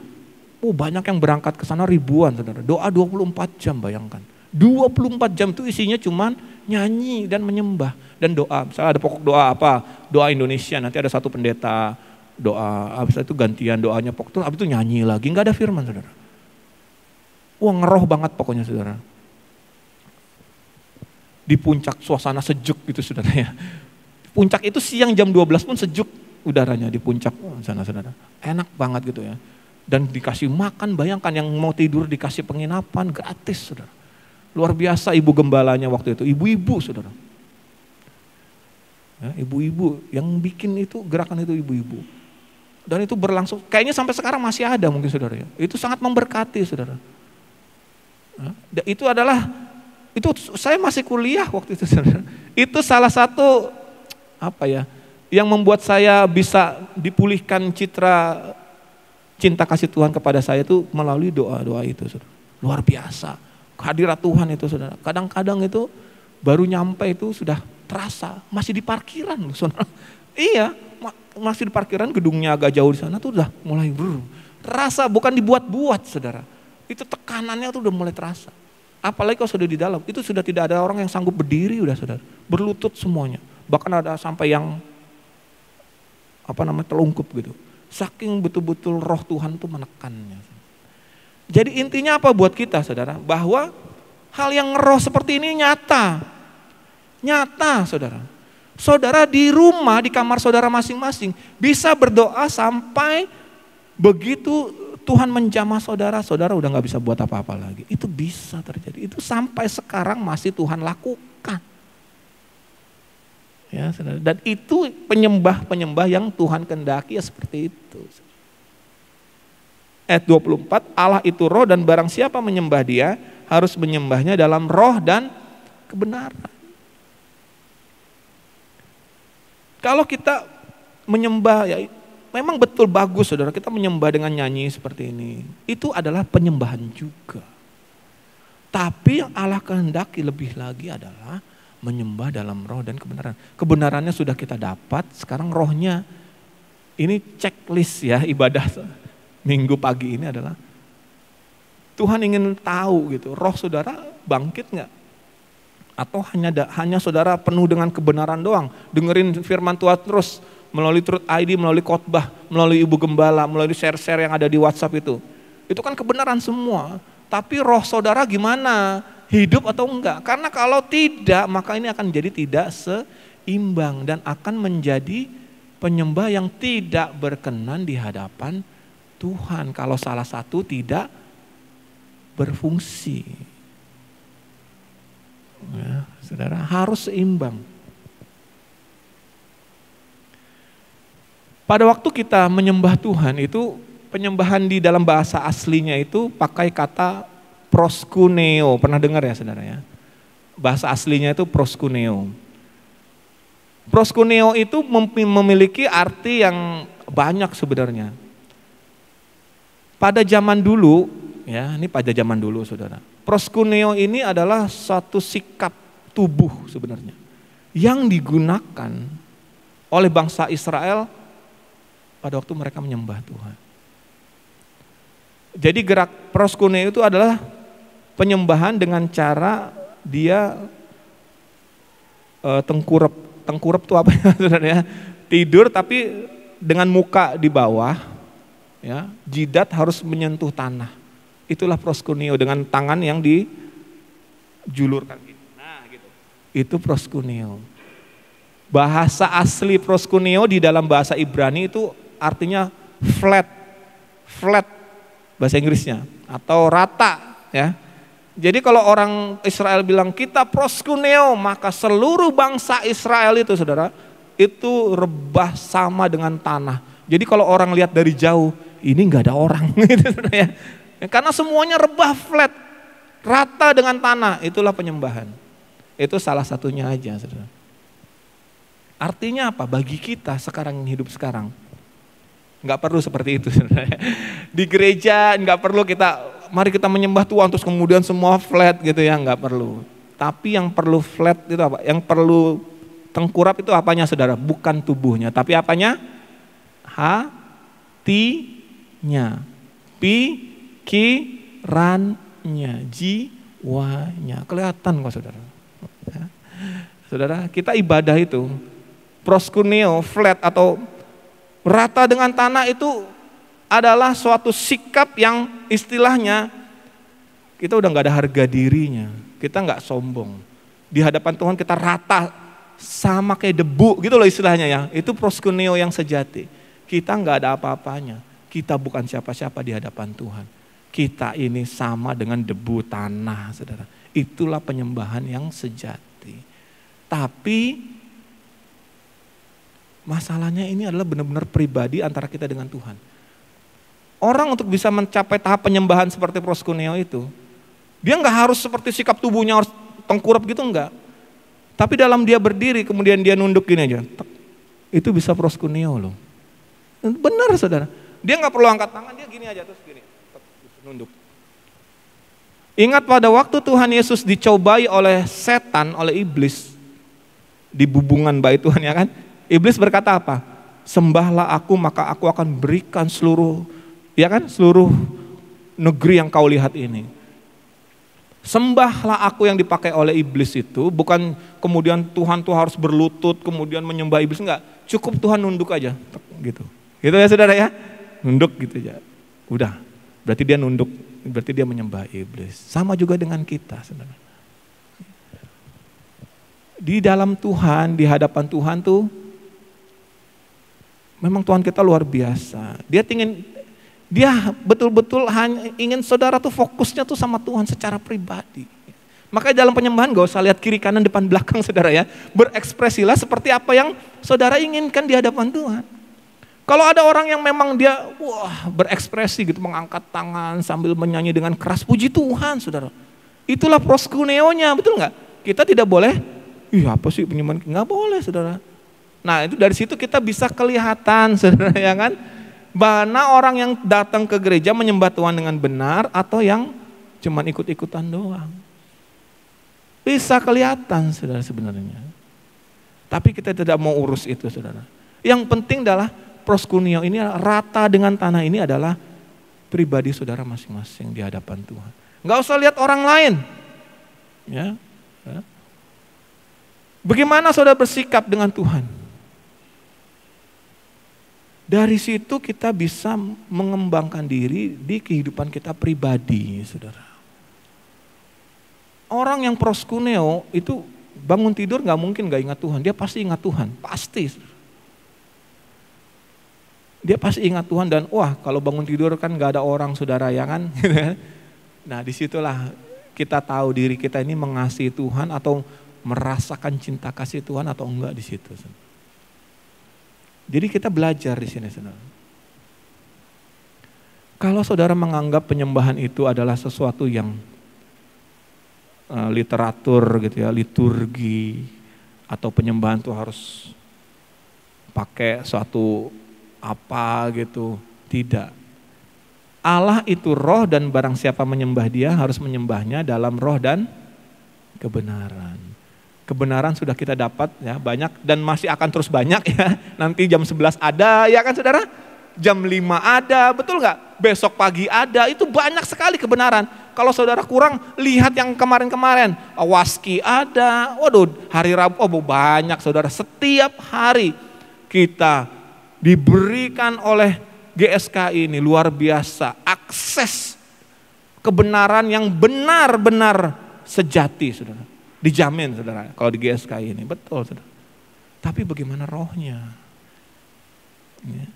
Banyak yang berangkat ke sana ribuan saudara. Doa 24 jam bayangkan. 24 jam itu isinya cuman nyanyi dan menyembah. Dan doa, misalnya ada pokok doa apa? Doa Indonesia, nanti ada satu pendeta doa, habis itu gantian doanya pokok, habis itu nyanyi lagi, gak ada firman saudara. Ngeroh banget pokoknya saudara. Di puncak suasana sejuk gitu saudara ya. Puncak itu siang jam 12 pun sejuk udaranya di puncak sana saudara. Enak banget gitu ya. Dan dikasih makan, bayangkan yang mau tidur dikasih penginapan gratis saudara. Luar biasa ibu gembalanya waktu itu, ibu-ibu saudara. Ya, ibu-ibu yang bikin itu gerakan itu ibu-ibu. Dan itu berlangsung, kayaknya sampai sekarang masih ada mungkin saudara ya. Itu sangat memberkati saudara. Ya, itu saya masih kuliah waktu itu saudara. Itu salah satu yang membuat saya bisa dipulihkan citra cinta kasih Tuhan kepada saya itu melalui doa-doa itu saudara. Luar biasa. Kehadirat Tuhan itu saudara. Kadang-kadang itu baru nyampe itu sudah terasa. Masih di parkiran loh, saudara. Iya, masih di parkiran, gedungnya agak jauh di sana tuh udah mulai terasa, bukan dibuat-buat, saudara. Itu tekanannya tuh udah mulai terasa. Apalagi kalau sudah di dalam, itu sudah tidak ada orang yang sanggup berdiri udah, saudara. Berlutut semuanya. Bahkan ada sampai yang telungkup gitu. Saking betul-betul roh Tuhan tuh menekannya. Jadi intinya apa buat kita, saudara? Bahwa hal yang roh seperti ini nyata. Nyata, saudara. Saudara di rumah, di kamar saudara masing-masing bisa berdoa sampai begitu Tuhan menjamah saudara, saudara udah gak bisa buat apa-apa lagi. Itu bisa terjadi. Itu sampai sekarang masih Tuhan lakukan. Ya, saudara. Dan itu penyembah-penyembah yang Tuhan kehendaki ya seperti itu. Ayat 24, Allah itu roh dan barang siapa menyembah dia harus menyembahnya dalam roh dan kebenaran. Kalau kita menyembah, ya memang betul bagus saudara, kita menyembah dengan nyanyi seperti ini. Itu adalah penyembahan juga. Tapi yang Allah kehendaki lebih lagi adalah menyembah dalam roh dan kebenaran. Kebenarannya sudah kita dapat, sekarang rohnya. Ini checklist ya ibadah minggu pagi ini adalah Tuhan ingin tahu gitu, roh saudara bangkit nggak? Atau hanya saudara penuh dengan kebenaran doang, dengerin firman Tuhan terus melalui Truth ID, melalui khotbah, melalui ibu gembala, melalui share-share yang ada di WhatsApp itu. Itu kan kebenaran semua. Tapi roh saudara gimana? Hidup atau enggak? Karena kalau tidak, maka ini akan jadi tidak seimbang dan akan menjadi penyembah yang tidak berkenan di hadapan Tuhan kalau salah satu tidak berfungsi. Ya, saudara harus seimbang. Pada waktu kita menyembah Tuhan itu penyembahan di dalam bahasa aslinya itu pakai kata proskuneo. Pernah dengar ya saudara ya? Bahasa aslinya itu proskuneo. Proskuneo itu memiliki arti yang banyak sebenarnya. Pada zaman dulu, ya ini pada zaman dulu saudara. Proskuneo ini adalah suatu sikap tubuh sebenarnya. Yang digunakan oleh bangsa Israel pada waktu mereka menyembah Tuhan. Jadi gerak proskuneo itu adalah penyembahan dengan cara dia tengkurap. Tengkurap itu apa ya saudara ya? Tidur tapi dengan muka di bawah. Ya, jidat harus menyentuh tanah. Itulah proskuneo dengan tangan yang dijulurkan gitu. Nah, gitu. Itu proskuneo. Bahasa asli proskuneo di dalam bahasa Ibrani itu artinya flat bahasa Inggrisnya atau rata ya. Jadi kalau orang Israel bilang kita proskuneo, maka seluruh bangsa Israel itu saudara itu rebah sama dengan tanah. Jadi kalau orang lihat dari jauh ini nggak ada orang gitu ya. Karena semuanya rebah flat, rata dengan tanah, itulah penyembahan. Itu salah satunya aja, saudara. Artinya apa? Bagi kita sekarang hidup sekarang, nggak perlu seperti itu, saudara. Di gereja nggak perlu mari kita menyembah Tuhan terus kemudian semua flat gitu ya, nggak perlu. Tapi yang perlu flat itu apa? Yang perlu tengkurap itu apanya, saudara? Bukan tubuhnya, tapi apanya? Hatinya, pikirannya, jiwanya. Kelihatan kok saudara. Ya. Saudara, kita ibadah itu proskuneo, flat atau rata dengan tanah itu adalah suatu sikap yang istilahnya kita udah gak ada harga dirinya. Kita gak sombong. Di hadapan Tuhan kita rata sama kayak debu gitu loh istilahnya ya. Itu proskuneo yang sejati. Kita nggak ada apa-apanya, kita bukan siapa-siapa di hadapan Tuhan. Kita ini sama dengan debu tanah, saudara. Itulah penyembahan yang sejati. Tapi masalahnya ini adalah benar-benar pribadi antara kita dengan Tuhan. Orang untuk bisa mencapai tahap penyembahan seperti proskuneo itu, dia nggak harus seperti sikap tubuhnya harus tengkurap gitu, enggak. Tapi dalam dia berdiri kemudian dia nunduk gini aja, itu bisa proskuneo loh. Benar saudara, dia nggak perlu angkat tangan, dia gini aja terus gini, nunduk. Ingat pada waktu Tuhan Yesus dicobai oleh setan, oleh iblis, di bubungan bait Tuhan, ya kan? Iblis berkata apa? Sembahlah aku maka aku akan berikan seluruh, ya kan, seluruh negeri yang kau lihat ini. Sembahlah aku yang dipakai oleh iblis itu bukan kemudian Tuhan tuh harus berlutut kemudian menyembah iblis, enggak. Cukup Tuhan nunduk aja gitu. Gitu ya saudara ya. Nunduk gitu aja. Udah. Berarti dia nunduk, berarti dia menyembah iblis. Sama juga dengan kita, saudara. Di dalam Tuhan, di hadapan Tuhan tuh memang Tuhan kita luar biasa. Dia betul-betul hanya ingin saudara tuh fokusnya tuh sama Tuhan secara pribadi. Makanya dalam penyembahan gak usah lihat kiri kanan depan belakang saudara ya. Berekspresilah seperti apa yang saudara inginkan di hadapan Tuhan. Kalau ada orang yang memang dia berekspresi gitu, mengangkat tangan sambil menyanyi dengan keras, puji Tuhan saudara. Itulah proskuneonya, betul gak? Kita tidak boleh, apa sih penyembahan, gak boleh saudara. Nah itu dari situ kita bisa kelihatan saudara ya kan. Mana orang yang datang ke gereja menyembah Tuhan dengan benar atau yang cuman ikut-ikutan doang. Bisa kelihatan saudara sebenarnya. Tapi kita tidak mau urus itu saudara. Yang penting adalah proskuneo ini rata dengan tanah ini adalah pribadi saudara masing-masing di hadapan Tuhan. Gak usah lihat orang lain. Ya. Bagaimana saudara bersikap dengan Tuhan? Dari situ kita bisa mengembangkan diri di kehidupan kita pribadi, saudara. Orang yang proskuneo itu bangun tidur gak mungkin gak ingat Tuhan, dia pasti ingat Tuhan, pasti. Dia pasti ingat Tuhan dan kalau bangun tidur kan gak ada orang saudara ya kan. Nah disitulah kita tahu diri kita ini mengasihi Tuhan atau merasakan cinta kasih Tuhan atau enggak di situ. Jadi kita belajar di sini, saudara. Kalau saudara menganggap penyembahan itu adalah sesuatu yang literatur gitu ya, liturgi, atau penyembahan itu harus pakai suatu apa gitu, tidak. Allah itu roh dan barang siapa menyembah dia harus menyembahnya dalam roh dan kebenaran. Kebenaran sudah kita dapat ya banyak dan masih akan terus banyak ya. Nanti jam 11 ada ya kan saudara? Jam 5 ada, betul gak? Besok pagi ada, itu banyak sekali kebenaran. Kalau saudara kurang, lihat yang kemarin-kemarin. Waski ada, hari Rabu, banyak saudara. Setiap hari kita diberikan oleh GSK ini luar biasa. Akses kebenaran yang benar-benar sejati saudara. Dijamin saudara, kalau di GSK ini, betul saudara. Tapi bagaimana rohnya? Ya.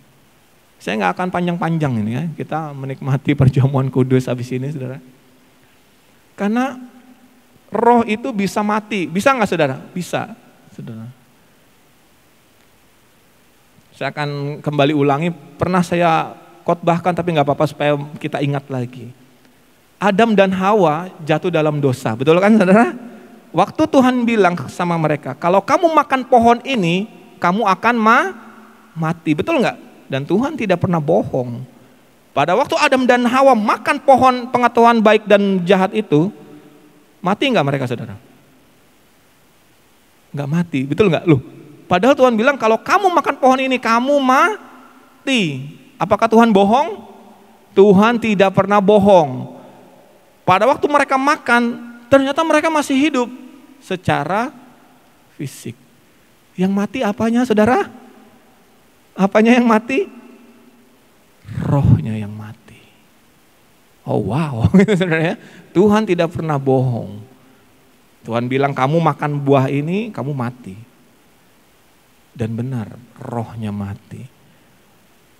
Saya nggak akan panjang-panjang ini ya, kita menikmati perjamuan kudus habis ini saudara. Karena roh itu bisa mati, bisa nggak saudara? Bisa saudara. Saya akan kembali ulangi, pernah saya khotbahkan tapi nggak apa-apa supaya kita ingat lagi. Adam dan Hawa jatuh dalam dosa, betul kan saudara? Waktu Tuhan bilang sama mereka, kalau kamu makan pohon ini, kamu akan mati, betul nggak? Dan Tuhan tidak pernah bohong. Pada waktu Adam dan Hawa makan pohon pengetahuan baik dan jahat itu, mati nggak mereka saudara? Nggak mati, betul nggak? Loh, padahal Tuhan bilang kalau kamu makan pohon ini, kamu mati. Apakah Tuhan bohong? Tuhan tidak pernah bohong. Pada waktu mereka makan, ternyata mereka masih hidup secara fisik. Yang mati apanya saudara? Apanya yang mati? Rohnya yang mati. Oh wow, saudara ya. Tuhan tidak pernah bohong. Tuhan bilang kamu makan buah ini, kamu mati. Dan benar, rohnya mati.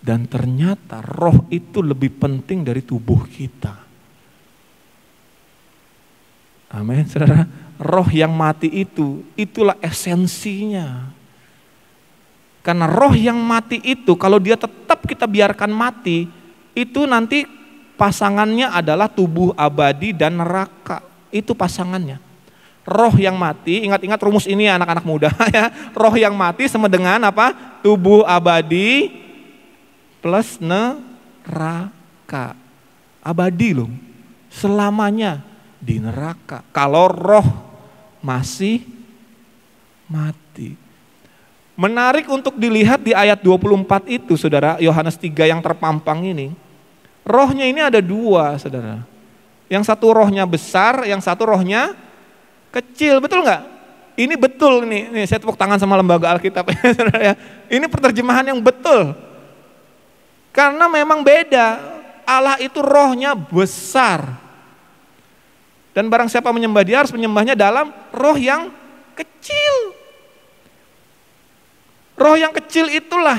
Dan ternyata roh itu lebih penting dari tubuh kita. Amin, saudara. Roh yang mati itu, itulah esensinya. Karena roh yang mati itu, kalau dia tetap kita biarkan mati, itu nanti pasangannya adalah tubuh abadi dan neraka. Itu pasangannya. Roh yang mati, ingat-ingat rumus ini ya anak-anak muda ya. Roh yang mati sama dengan apa? Tubuh abadi plus neraka. Abadi loh, selamanya di neraka. Kalau roh masih mati. Menarik untuk dilihat di ayat 24 itu saudara, Yohanes 3 yang terpampang ini. Rohnya ini ada dua saudara. Yang satu rohnya besar, yang satu rohnya kecil, betul nggak? Ini betul nih, saya tepuk tangan sama lembaga Alkitab saudara ya. Ini penerjemahan yang betul. Karena memang beda, Allah itu rohnya besar. Dan barang siapa menyembah dia harus menyembahnya dalam roh yang kecil. Roh yang kecil itulah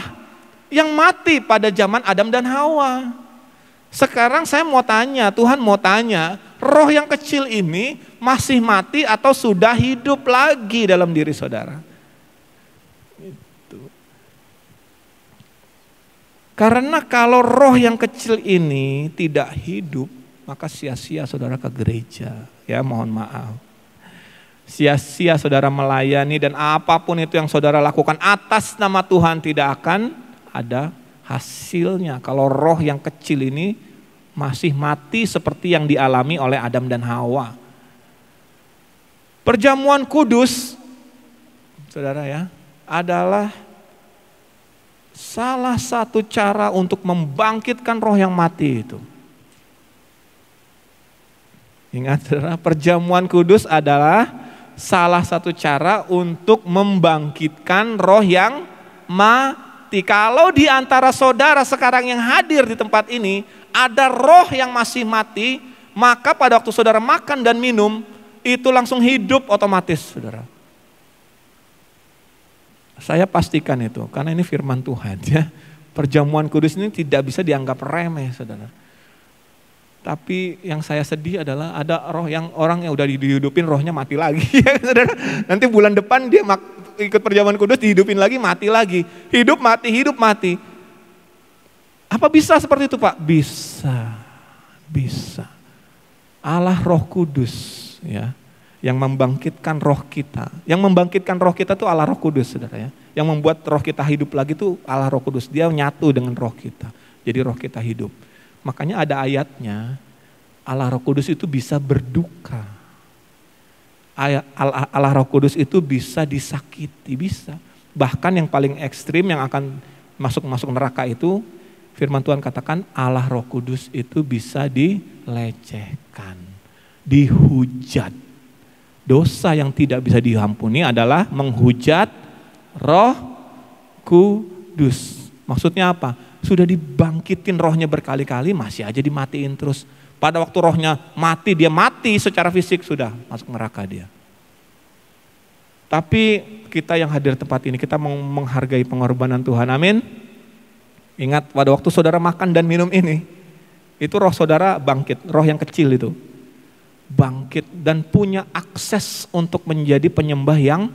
yang mati pada zaman Adam dan Hawa. Sekarang saya mau tanya, Tuhan mau tanya, roh yang kecil ini masih mati atau sudah hidup lagi dalam diri saudara? Itu. Karena kalau roh yang kecil ini tidak hidup, maka sia-sia saudara ke gereja. Ya, mohon maaf. Sia-sia saudara melayani dan apapun itu yang saudara lakukan atas nama Tuhan tidak akan ada hasilnya. Kalau roh yang kecil ini masih mati seperti yang dialami oleh Adam dan Hawa. Perjamuan kudus, saudara ya, adalah salah satu cara untuk membangkitkan roh yang mati itu. Ingat saudara, perjamuan kudus adalah salah satu cara untuk membangkitkan roh yang mati. Kalau di antara saudara sekarang yang hadir di tempat ini ada roh yang masih mati, maka pada waktu saudara makan dan minum itu langsung hidup otomatis saudara. Saya pastikan itu karena ini firman Tuhan ya. Perjamuan kudus ini tidak bisa dianggap remeh saudara. Tapi yang saya sedih adalah ada roh yang orang yang udah dihidupin rohnya mati lagi. Nanti bulan depan dia ikut perjamuan kudus dihidupin lagi mati lagi. Hidup mati. Apa bisa seperti itu Pak? Bisa. Allah Roh Kudus ya, yang membangkitkan roh kita. Yang membangkitkan roh kita itu Allah Roh Kudus saudara ya. Yang membuat roh kita hidup lagi itu Allah Roh Kudus. Dia nyatu dengan roh kita. Jadi roh kita hidup. Makanya ada ayatnya, Allah Roh Kudus itu bisa berduka. Allah Roh Kudus itu bisa disakiti, bisa. Bahkan yang paling ekstrim yang akan masuk neraka itu, firman Tuhan katakan Allah Roh Kudus itu bisa dilecehkan, dihujat. Dosa yang tidak bisa diampuni adalah menghujat Roh Kudus. Maksudnya apa? Sudah dibangkitin rohnya berkali-kali masih aja dimatiin terus. Pada waktu rohnya mati, dia mati secara fisik sudah masuk neraka dia. Tapi kita yang hadir tempat ini kita menghargai pengorbanan Tuhan, amin. Ingat pada waktu saudara makan dan minum ini, itu roh saudara bangkit, roh yang kecil itu bangkit dan punya akses untuk menjadi penyembah yang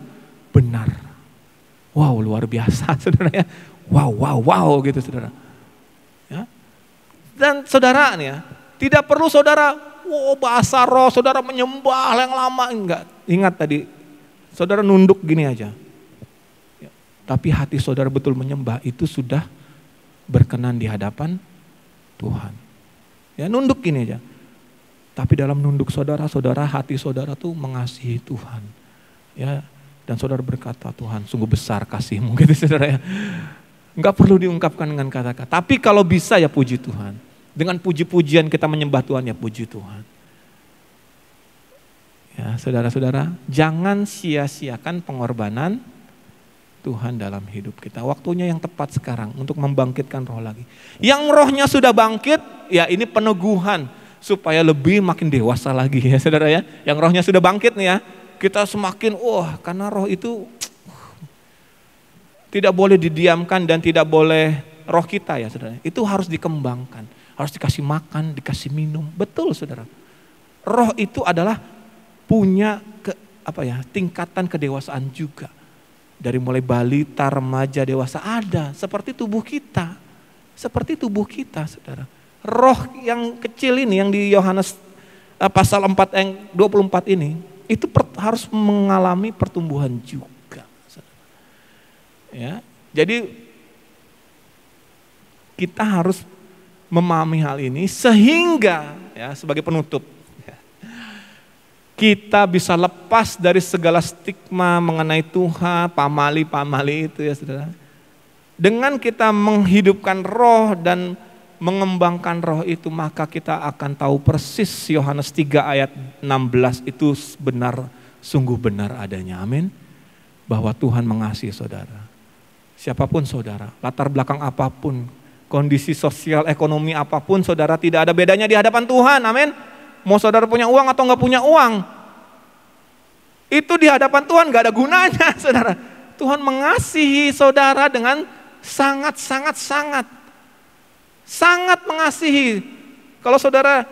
benar. Wow, luar biasa saudara ya. Wow gitu saudara. Ya. Dan saudara nih ya, tidak perlu saudara bahasa roh, saudara menyembah yang lama, enggak. Ingat tadi, saudara nunduk gini aja. Ya. Tapi hati saudara betul menyembah itu sudah berkenan di hadapan Tuhan. Ya nunduk gini aja. Tapi dalam nunduk saudara, hati saudara tuh mengasihi Tuhan. Ya, dan saudara berkata, Tuhan sungguh besar kasih-Mu gitu saudara ya. Enggak perlu diungkapkan dengan kata-kata. Tapi kalau bisa ya puji Tuhan. Dengan puji-pujian kita menyembah Tuhan ya puji Tuhan. Ya saudara-saudara, jangan sia-siakan pengorbanan Tuhan dalam hidup kita. Waktunya yang tepat sekarang untuk membangkitkan roh lagi. Yang rohnya sudah bangkit, ya ini peneguhan supaya lebih makin dewasa lagi ya saudara ya. Yang rohnya sudah bangkit nih ya, kita semakin karena roh itu tidak boleh didiamkan dan tidak boleh roh kita ya saudara. Itu harus dikembangkan, harus dikasih makan, dikasih minum. Betul saudara. Roh itu adalah punya tingkatan kedewasaan juga. Dari mulai balita, remaja, dewasa ada. Seperti tubuh kita. Seperti tubuh kita saudara. Roh yang kecil ini yang di Yohanes pasal 4 ayat 24 ini. Itu harus mengalami pertumbuhan juga. Ya, jadi kita harus memahami hal ini sehingga ya sebagai penutup kita bisa lepas dari segala stigma mengenai Tuhan, pamali-pamali itu ya saudara. Dengan kita menghidupkan roh dan mengembangkan roh itu, maka kita akan tahu persis Yohanes 3 ayat 16 itu benar, sungguh benar adanya. Amin. Bahwa Tuhan mengasihi saudara. Siapapun saudara, latar belakang apapun, kondisi sosial, ekonomi apapun saudara, tidak ada bedanya di hadapan Tuhan. Amin. Mau saudara punya uang atau enggak punya uang, itu di hadapan Tuhan enggak ada gunanya saudara. Tuhan mengasihi saudara dengan sangat mengasihi. Kalau saudara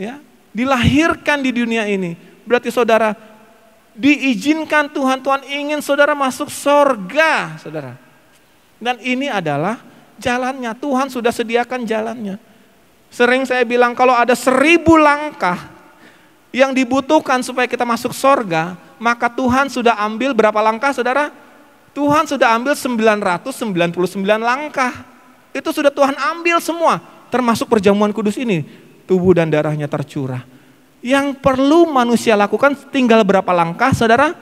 ya dilahirkan di dunia ini, berarti saudara diizinkan Tuhan ingin saudara masuk sorga saudara. Dan ini adalah jalannya, Tuhan sudah sediakan jalannya. Sering saya bilang kalau ada 1000 langkah yang dibutuhkan supaya kita masuk sorga, maka Tuhan sudah ambil berapa langkah saudara? Tuhan sudah ambil 999 langkah. Itu sudah Tuhan ambil semua, termasuk perjamuan kudus ini, tubuh dan darahnya tercurah. Yang perlu manusia lakukan tinggal berapa langkah saudara?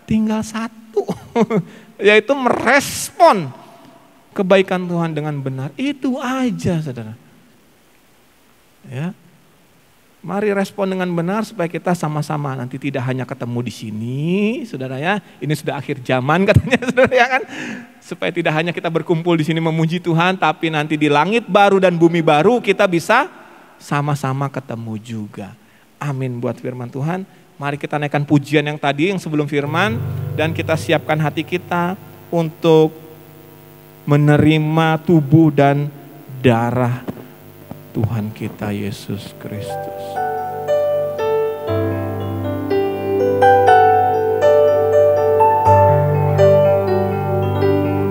Tinggal 1, yaitu merespon kebaikan Tuhan dengan benar. Itu aja saudara. Ya, mari respon dengan benar supaya kita sama-sama nanti tidak hanya ketemu di sini, saudara ya. Ini sudah akhir zaman katanya, saudara ya kan. Supaya tidak hanya kita berkumpul di sini memuji Tuhan, tapi nanti di langit baru dan bumi baru kita bisa sama-sama ketemu juga. Amin buat firman Tuhan. Mari kita naikkan pujian yang tadi, yang sebelum firman, dan kita siapkan hati kita untuk menerima tubuh dan darah Tuhan kita Yesus Kristus.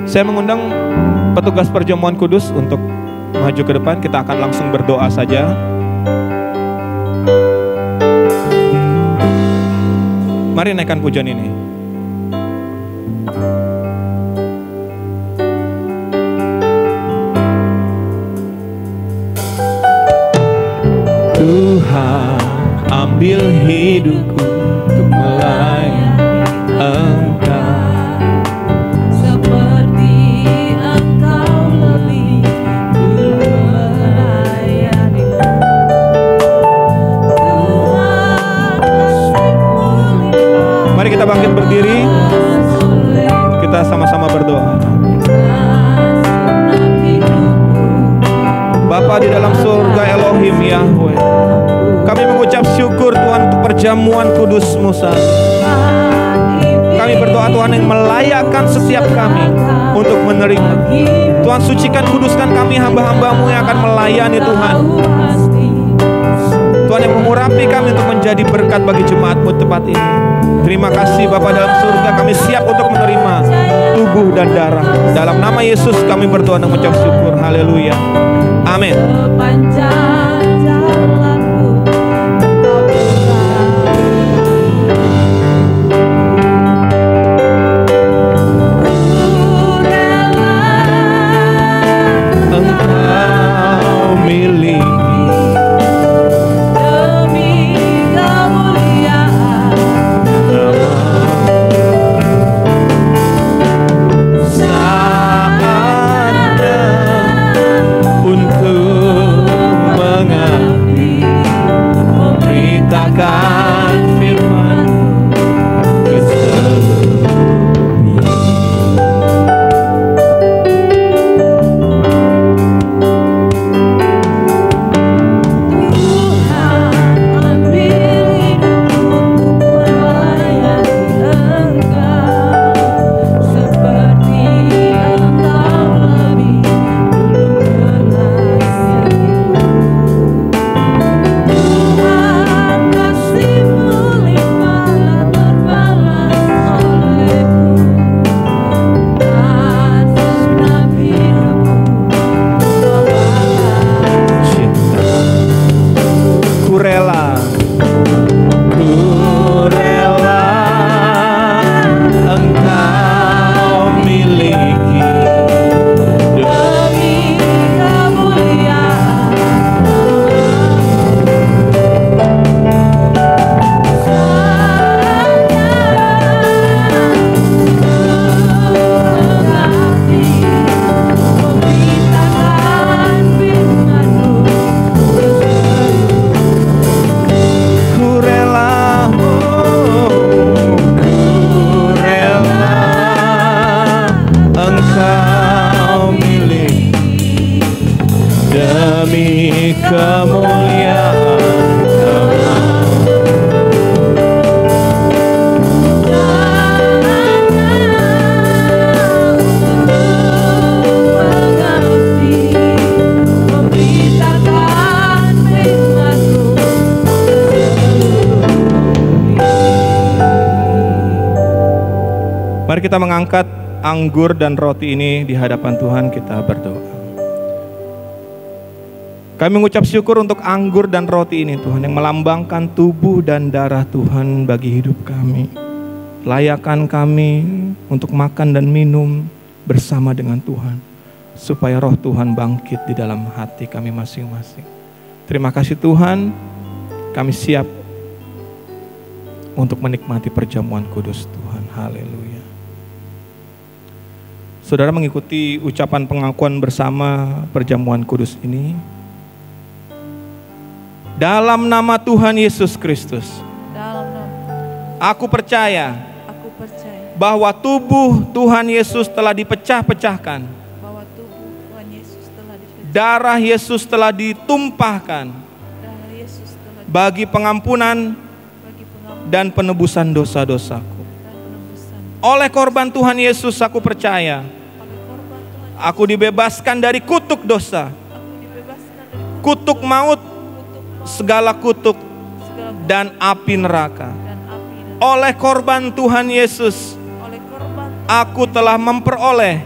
Saya mengundang petugas perjamuan kudus untuk maju ke depan. Kita akan langsung berdoa saja. Mari naikkan pujian ini. Tuhan, ambil hidupku untuk melayani Engkau. Seperti Engkau lebih dulu melayani. Tuhan, kasih-Mu limpah. Mari kita bangkit berdiri. Kita sama-sama berdoa. Bapa di dalam surga, Elohim Yahweh, kami mengucap syukur Tuhan untuk perjamuan kudus-Mu saat ini. Kami berdoa Tuhan yang melayakkan setiap kami untuk menerima. Tuhan sucikan, kuduskan kami hamba-hamba-Mu yang akan melayani Tuhan. Tuhan yang mengurapi kami untuk menjadi berkat bagi jemaat-Mu tempat ini. Terima kasih Bapa dalam surga, kami siap untuk menerima tubuh dan darah. Dalam nama Yesus kami berdoa dan mengucap syukur. Haleluya. Amin. Engkau milik demi kemuliaan saatnya untuk Mari kita mengangkat anggur dan roti ini di hadapan Tuhan, kita berdoa. Kami mengucap syukur untuk anggur dan roti ini Tuhan, yang melambangkan tubuh dan darah Tuhan bagi hidup kami. Layakan kami untuk makan dan minum bersama dengan Tuhan, supaya roh Tuhan bangkit di dalam hati kami masing-masing. Terima kasih Tuhan, kami siap untuk menikmati perjamuan kudus Tuhan. Haleluya. Saudara mengikuti ucapan pengakuan bersama perjamuan kudus ini. Dalam nama Tuhan Yesus Kristus, aku percaya bahwa tubuh Tuhan Yesus telah dipecah-pecahkan, darah Yesus telah ditumpahkan bagi pengampunan dan penebusan dosa-dosaku. Oleh korban Tuhan Yesus aku percaya, aku dibebaskan dari kutuk dosa, kutuk maut, segala kutuk dan api neraka. Oleh korban Tuhan Yesus, aku telah memperoleh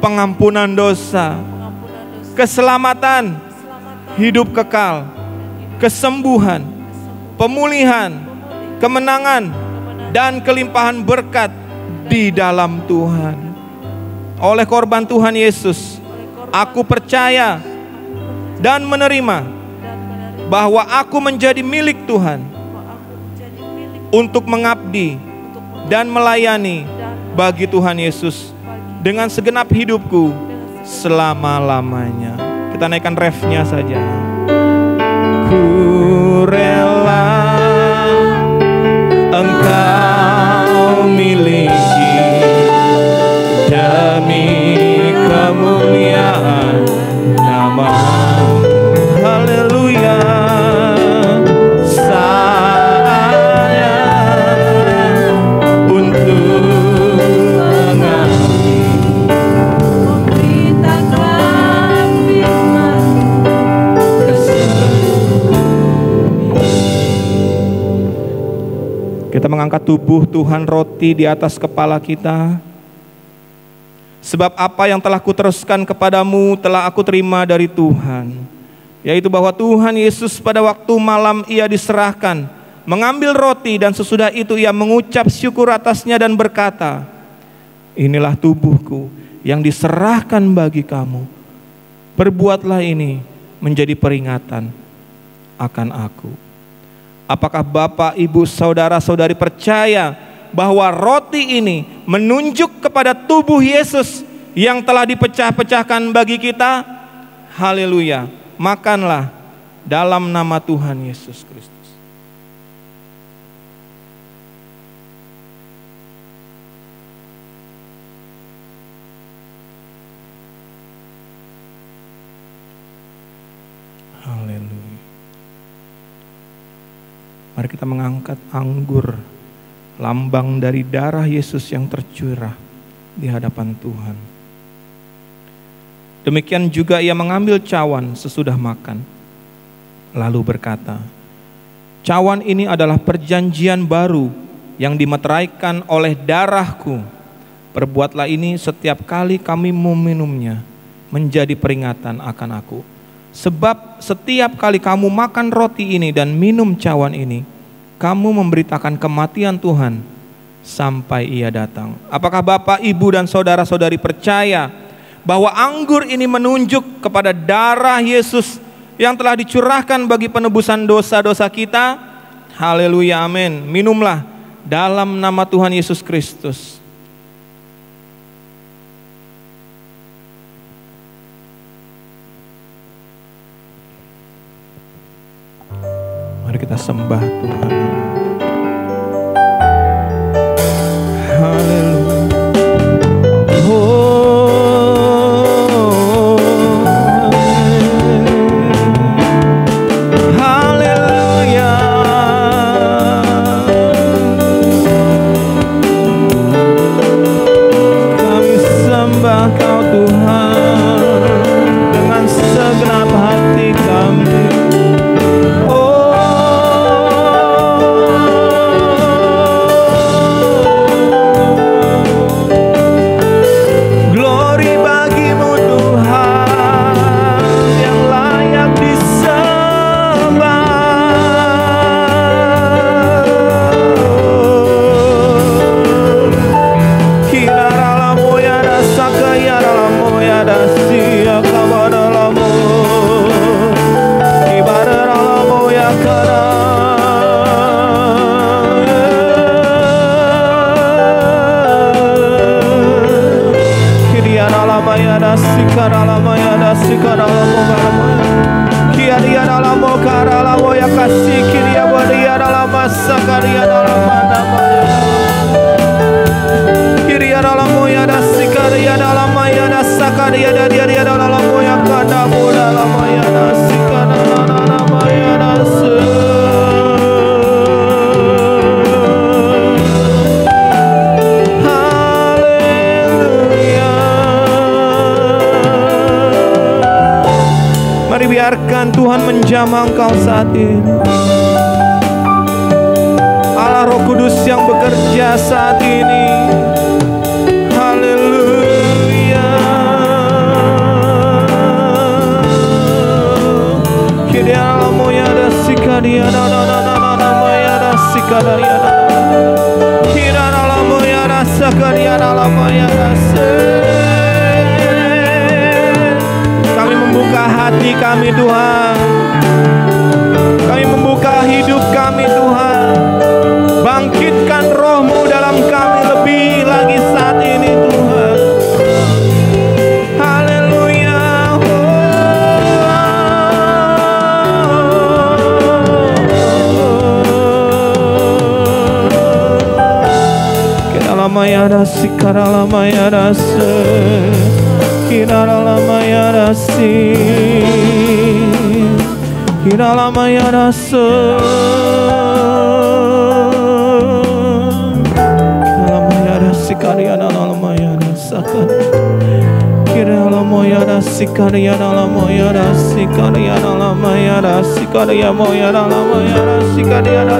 pengampunan dosa, keselamatan, hidup kekal, kesembuhan, pemulihan, kemenangan, dan kelimpahan berkat di dalam Tuhan. Oleh korban Tuhan Yesus, aku percaya dan menerima bahwa aku menjadi milik Tuhan untuk mengabdi dan melayani bagi Tuhan Yesus dengan segenap hidupku selama-lamanya. Kita naikkan refnya saja. Ku rela Engkau miliki demi kemuliaan nama-Mu. Haleluya. Saya untuk mengabdi, memberitakan firman. Kita mengangkat tubuh Tuhan roti di atas kepala kita. Sebab apa yang telah kuteruskan kepadamu telah aku terima dari Tuhan, yaitu bahwa Tuhan Yesus pada waktu malam ia diserahkan, mengambil roti dan sesudah itu ia mengucap syukur atasnya dan berkata, inilah tubuhku yang diserahkan bagi kamu. Perbuatlah ini menjadi peringatan akan aku. Apakah Bapak, Ibu, Saudara-saudari percaya bahwa roti ini menunjuk kepada tubuh Yesus yang telah dipecah-pecahkan bagi kita? Haleluya. Makanlah dalam nama Tuhan Yesus Kristus. Haleluya. Mari kita mengangkat anggur, lambang dari darah Yesus yang tercurah di hadapan Tuhan. Demikian juga ia mengambil cawan sesudah makan, lalu berkata, cawan ini adalah perjanjian baru yang dimeteraikan oleh darahku. Perbuatlah ini setiap kali kami meminumnya, menjadi peringatan akan aku. Sebab setiap kali kamu makan roti ini dan minum cawan ini, kamu memberitakan kematian Tuhan sampai ia datang. Apakah Bapak, Ibu, dan saudara-saudari percaya bahwa anggur ini menunjuk kepada darah Yesus yang telah dicurahkan bagi penebusan dosa-dosa kita? Haleluya, amin. Minumlah dalam nama Tuhan Yesus Kristus. Mari kita sembah Tuhan. Haleluya. Haleluya. Kami sembah Kau Tuhan dengan segenap hati kami. Oh sikara lamo kiaria dalam kara lamo ya kasih kiria waria dalam sakaria dalam nama kiria dalam ya dasikaria dalam ya dasakaria dia dalam ya kada dalam ya dasikara dalam ya das. Biarkan Tuhan menjamah engkau saat ini. Allah Roh Kudus yang bekerja saat ini. Haleluya. Kiriya moya da sikaria da moya da sikaria da. Kiriya moya da sikaria da moya da. Membuka hati kami Tuhan, kami membuka hidup kami Tuhan, bangkitkan roh-Mu dalam kami lebih lagi saat ini Tuhan. Haleluya. Kiralamaya sikaralamaya rasa Kiralamaya rasi, kiralamaya rasa, kiralamaya rasi karyana lamaya rasakan, kiralamaya rasi karyana lamaya rasi karyana lamaya rasi karyamoya lamaya rasi karyana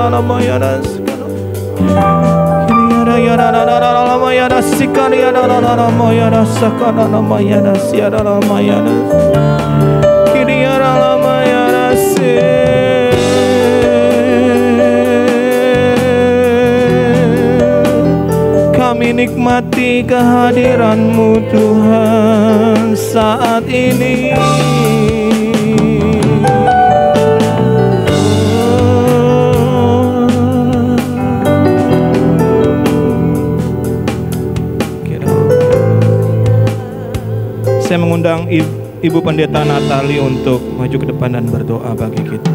lamaya rasi. Ya rasikan ya ya rasakan ya rasiara ya kiriara ya rasi. Kami nikmati kehadiran-Mu Tuhan saat ini. Saya mengundang Ibu Pendeta Natali untuk maju ke depan dan berdoa bagi kita.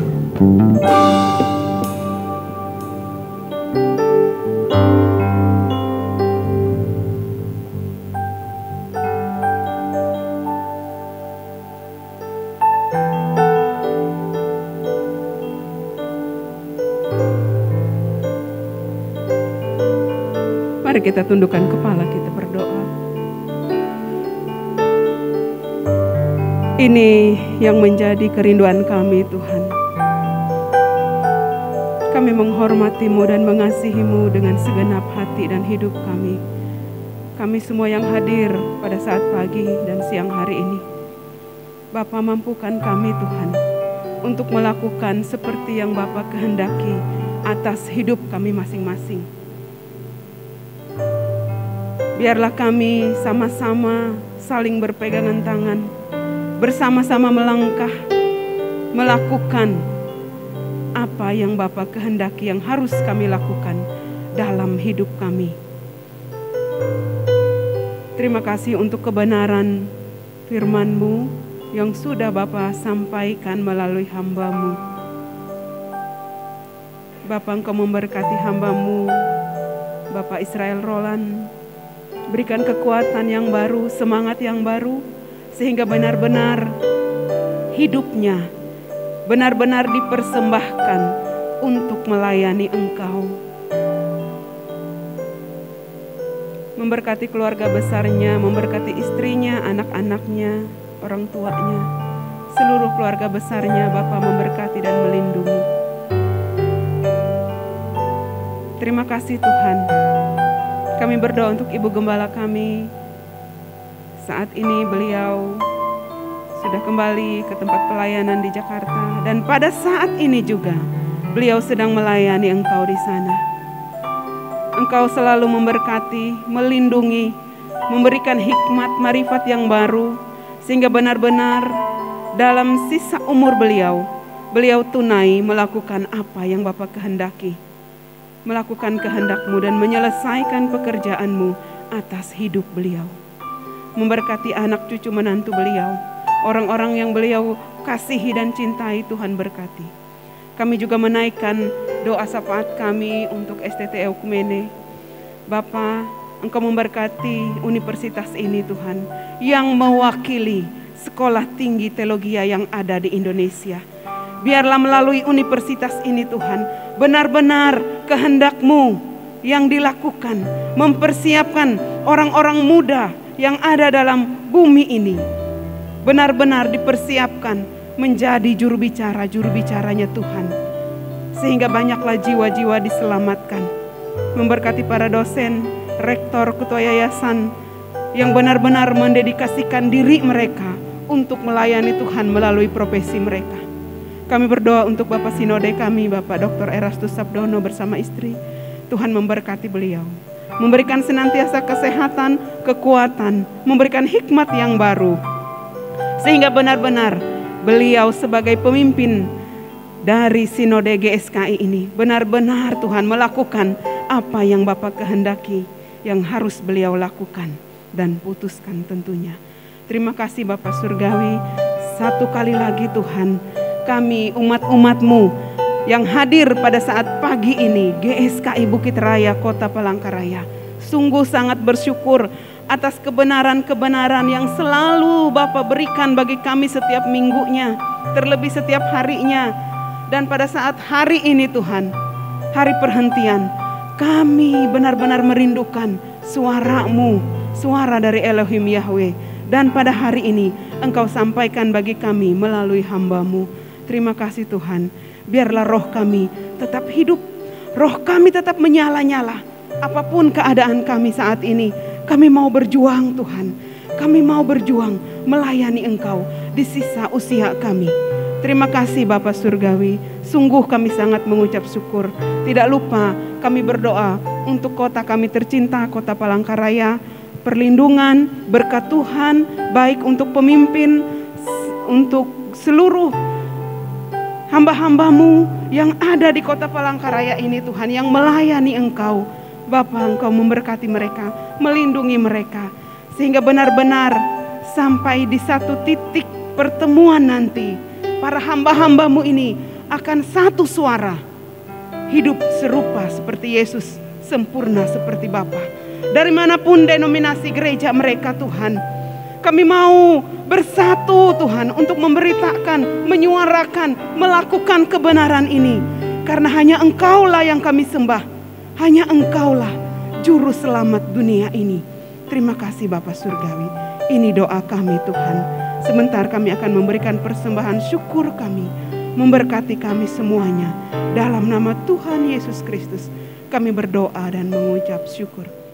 Mari kita tundukkan kepala kita berdoa. Ini yang menjadi kerinduan kami Tuhan. Kami menghormati-Mu dan mengasihi-Mu dengan segenap hati dan hidup kami. Kami semua yang hadir pada saat pagi dan siang hari ini. Bapa, mampukan kami Tuhan untuk melakukan seperti yang Bapa kehendaki atas hidup kami masing-masing. Biarlah kami sama-sama saling berpegangan tangan, bersama-sama melangkah, melakukan apa yang Bapa kehendaki yang harus kami lakukan dalam hidup kami. Terima kasih untuk kebenaran firman-Mu yang sudah Bapa sampaikan melalui hamba-Mu. Bapa, Engkau memberkati hamba-Mu, Bapak Israel Roland. Berikan kekuatan yang baru, semangat yang baru, sehingga benar-benar hidupnya benar-benar dipersembahkan untuk melayani Engkau. Memberkati keluarga besarnya, memberkati istrinya, anak-anaknya, orang tuanya, seluruh keluarga besarnya. Bapa memberkati dan melindungi. Terima kasih Tuhan. Kami berdoa untuk Ibu Gembala kami. Saat ini beliau sudah kembali ke tempat pelayanan di Jakarta, dan pada saat ini juga beliau sedang melayani Engkau di sana. Engkau selalu memberkati, melindungi, memberikan hikmat, marifat yang baru, sehingga benar-benar dalam sisa umur beliau tunai melakukan apa yang Bapa kehendaki, melakukan kehendak-Mu dan menyelesaikan pekerjaan-Mu atas hidup beliau. memberkati anak cucu menantu beliau, orang-orang yang beliau kasihi dan cintai. Tuhan berkati. Kami juga menaikkan doa syafaat kami untuk STT Ekumene. Bapa, Engkau memberkati universitas ini Tuhan, yang mewakili sekolah tinggi teologi yang ada di Indonesia. Biarlah melalui universitas ini Tuhan, benar-benar kehendak-Mu yang dilakukan, mempersiapkan orang-orang muda yang ada dalam bumi ini, benar-benar dipersiapkan menjadi juru bicaranya Tuhan, sehingga banyaklah jiwa-jiwa diselamatkan. Memberkati para dosen, rektor, ketua yayasan yang benar-benar mendedikasikan diri mereka untuk melayani Tuhan melalui profesi mereka. Kami berdoa untuk Bapak Sinode kami, Bapak Dr. Erastus Sabdono bersama istri. Tuhan memberkati beliau, memberikan senantiasa kesehatan, kekuatan, memberikan hikmat yang baru, sehingga benar-benar beliau sebagai pemimpin dari Sinode GSKI ini benar-benar Tuhan melakukan apa yang Bapak kehendaki, yang harus beliau lakukan dan putuskan tentunya. Terima kasih Bapak Surgawi, satu kali lagi Tuhan, kami umat-umat-Mu yang hadir pada saat pagi ini, GSKI Bukit Raya Kota Palangkaraya, sungguh sangat bersyukur atas kebenaran-kebenaran yang selalu Bapak berikan bagi kami setiap minggunya, terlebih setiap harinya. Dan pada saat hari ini Tuhan, hari perhentian, kami benar-benar merindukan suara-Mu, suara dari Elohim Yahweh. Dan pada hari ini Engkau sampaikan bagi kami melalui hamba-Mu. Terima kasih Tuhan. Biarlah roh kami tetap hidup, roh kami tetap menyala-nyala. Apapun keadaan kami saat ini, kami mau berjuang Tuhan. Kami mau berjuang melayani Engkau di sisa usia kami. Terima kasih Bapak Surgawi, sungguh kami sangat mengucap syukur. Tidak lupa kami berdoa untuk kota kami tercinta, Kota Palangkaraya. Perlindungan, berkat Tuhan, baik untuk pemimpin, untuk seluruh hamba-hamba-Mu yang ada di Kota Palangkaraya ini Tuhan, yang melayani Engkau. Bapa, Engkau memberkati mereka, melindungi mereka, sehingga benar-benar sampai di satu titik pertemuan nanti, para hamba-hamba-Mu ini akan satu suara, hidup serupa seperti Yesus, sempurna seperti Bapa. Dari manapun denominasi gereja mereka Tuhan, kami mau bersatu Tuhan untuk memberitakan, menyuarakan, melakukan kebenaran ini. Karena hanya Engkaulah yang kami sembah, hanya Engkaulah juru selamat dunia ini. Terima kasih Bapak Surgawi. Ini doa kami Tuhan. Sebentar kami akan memberikan persembahan syukur kami, memberkati kami semuanya. Dalam nama Tuhan Yesus Kristus kami berdoa dan mengucap syukur.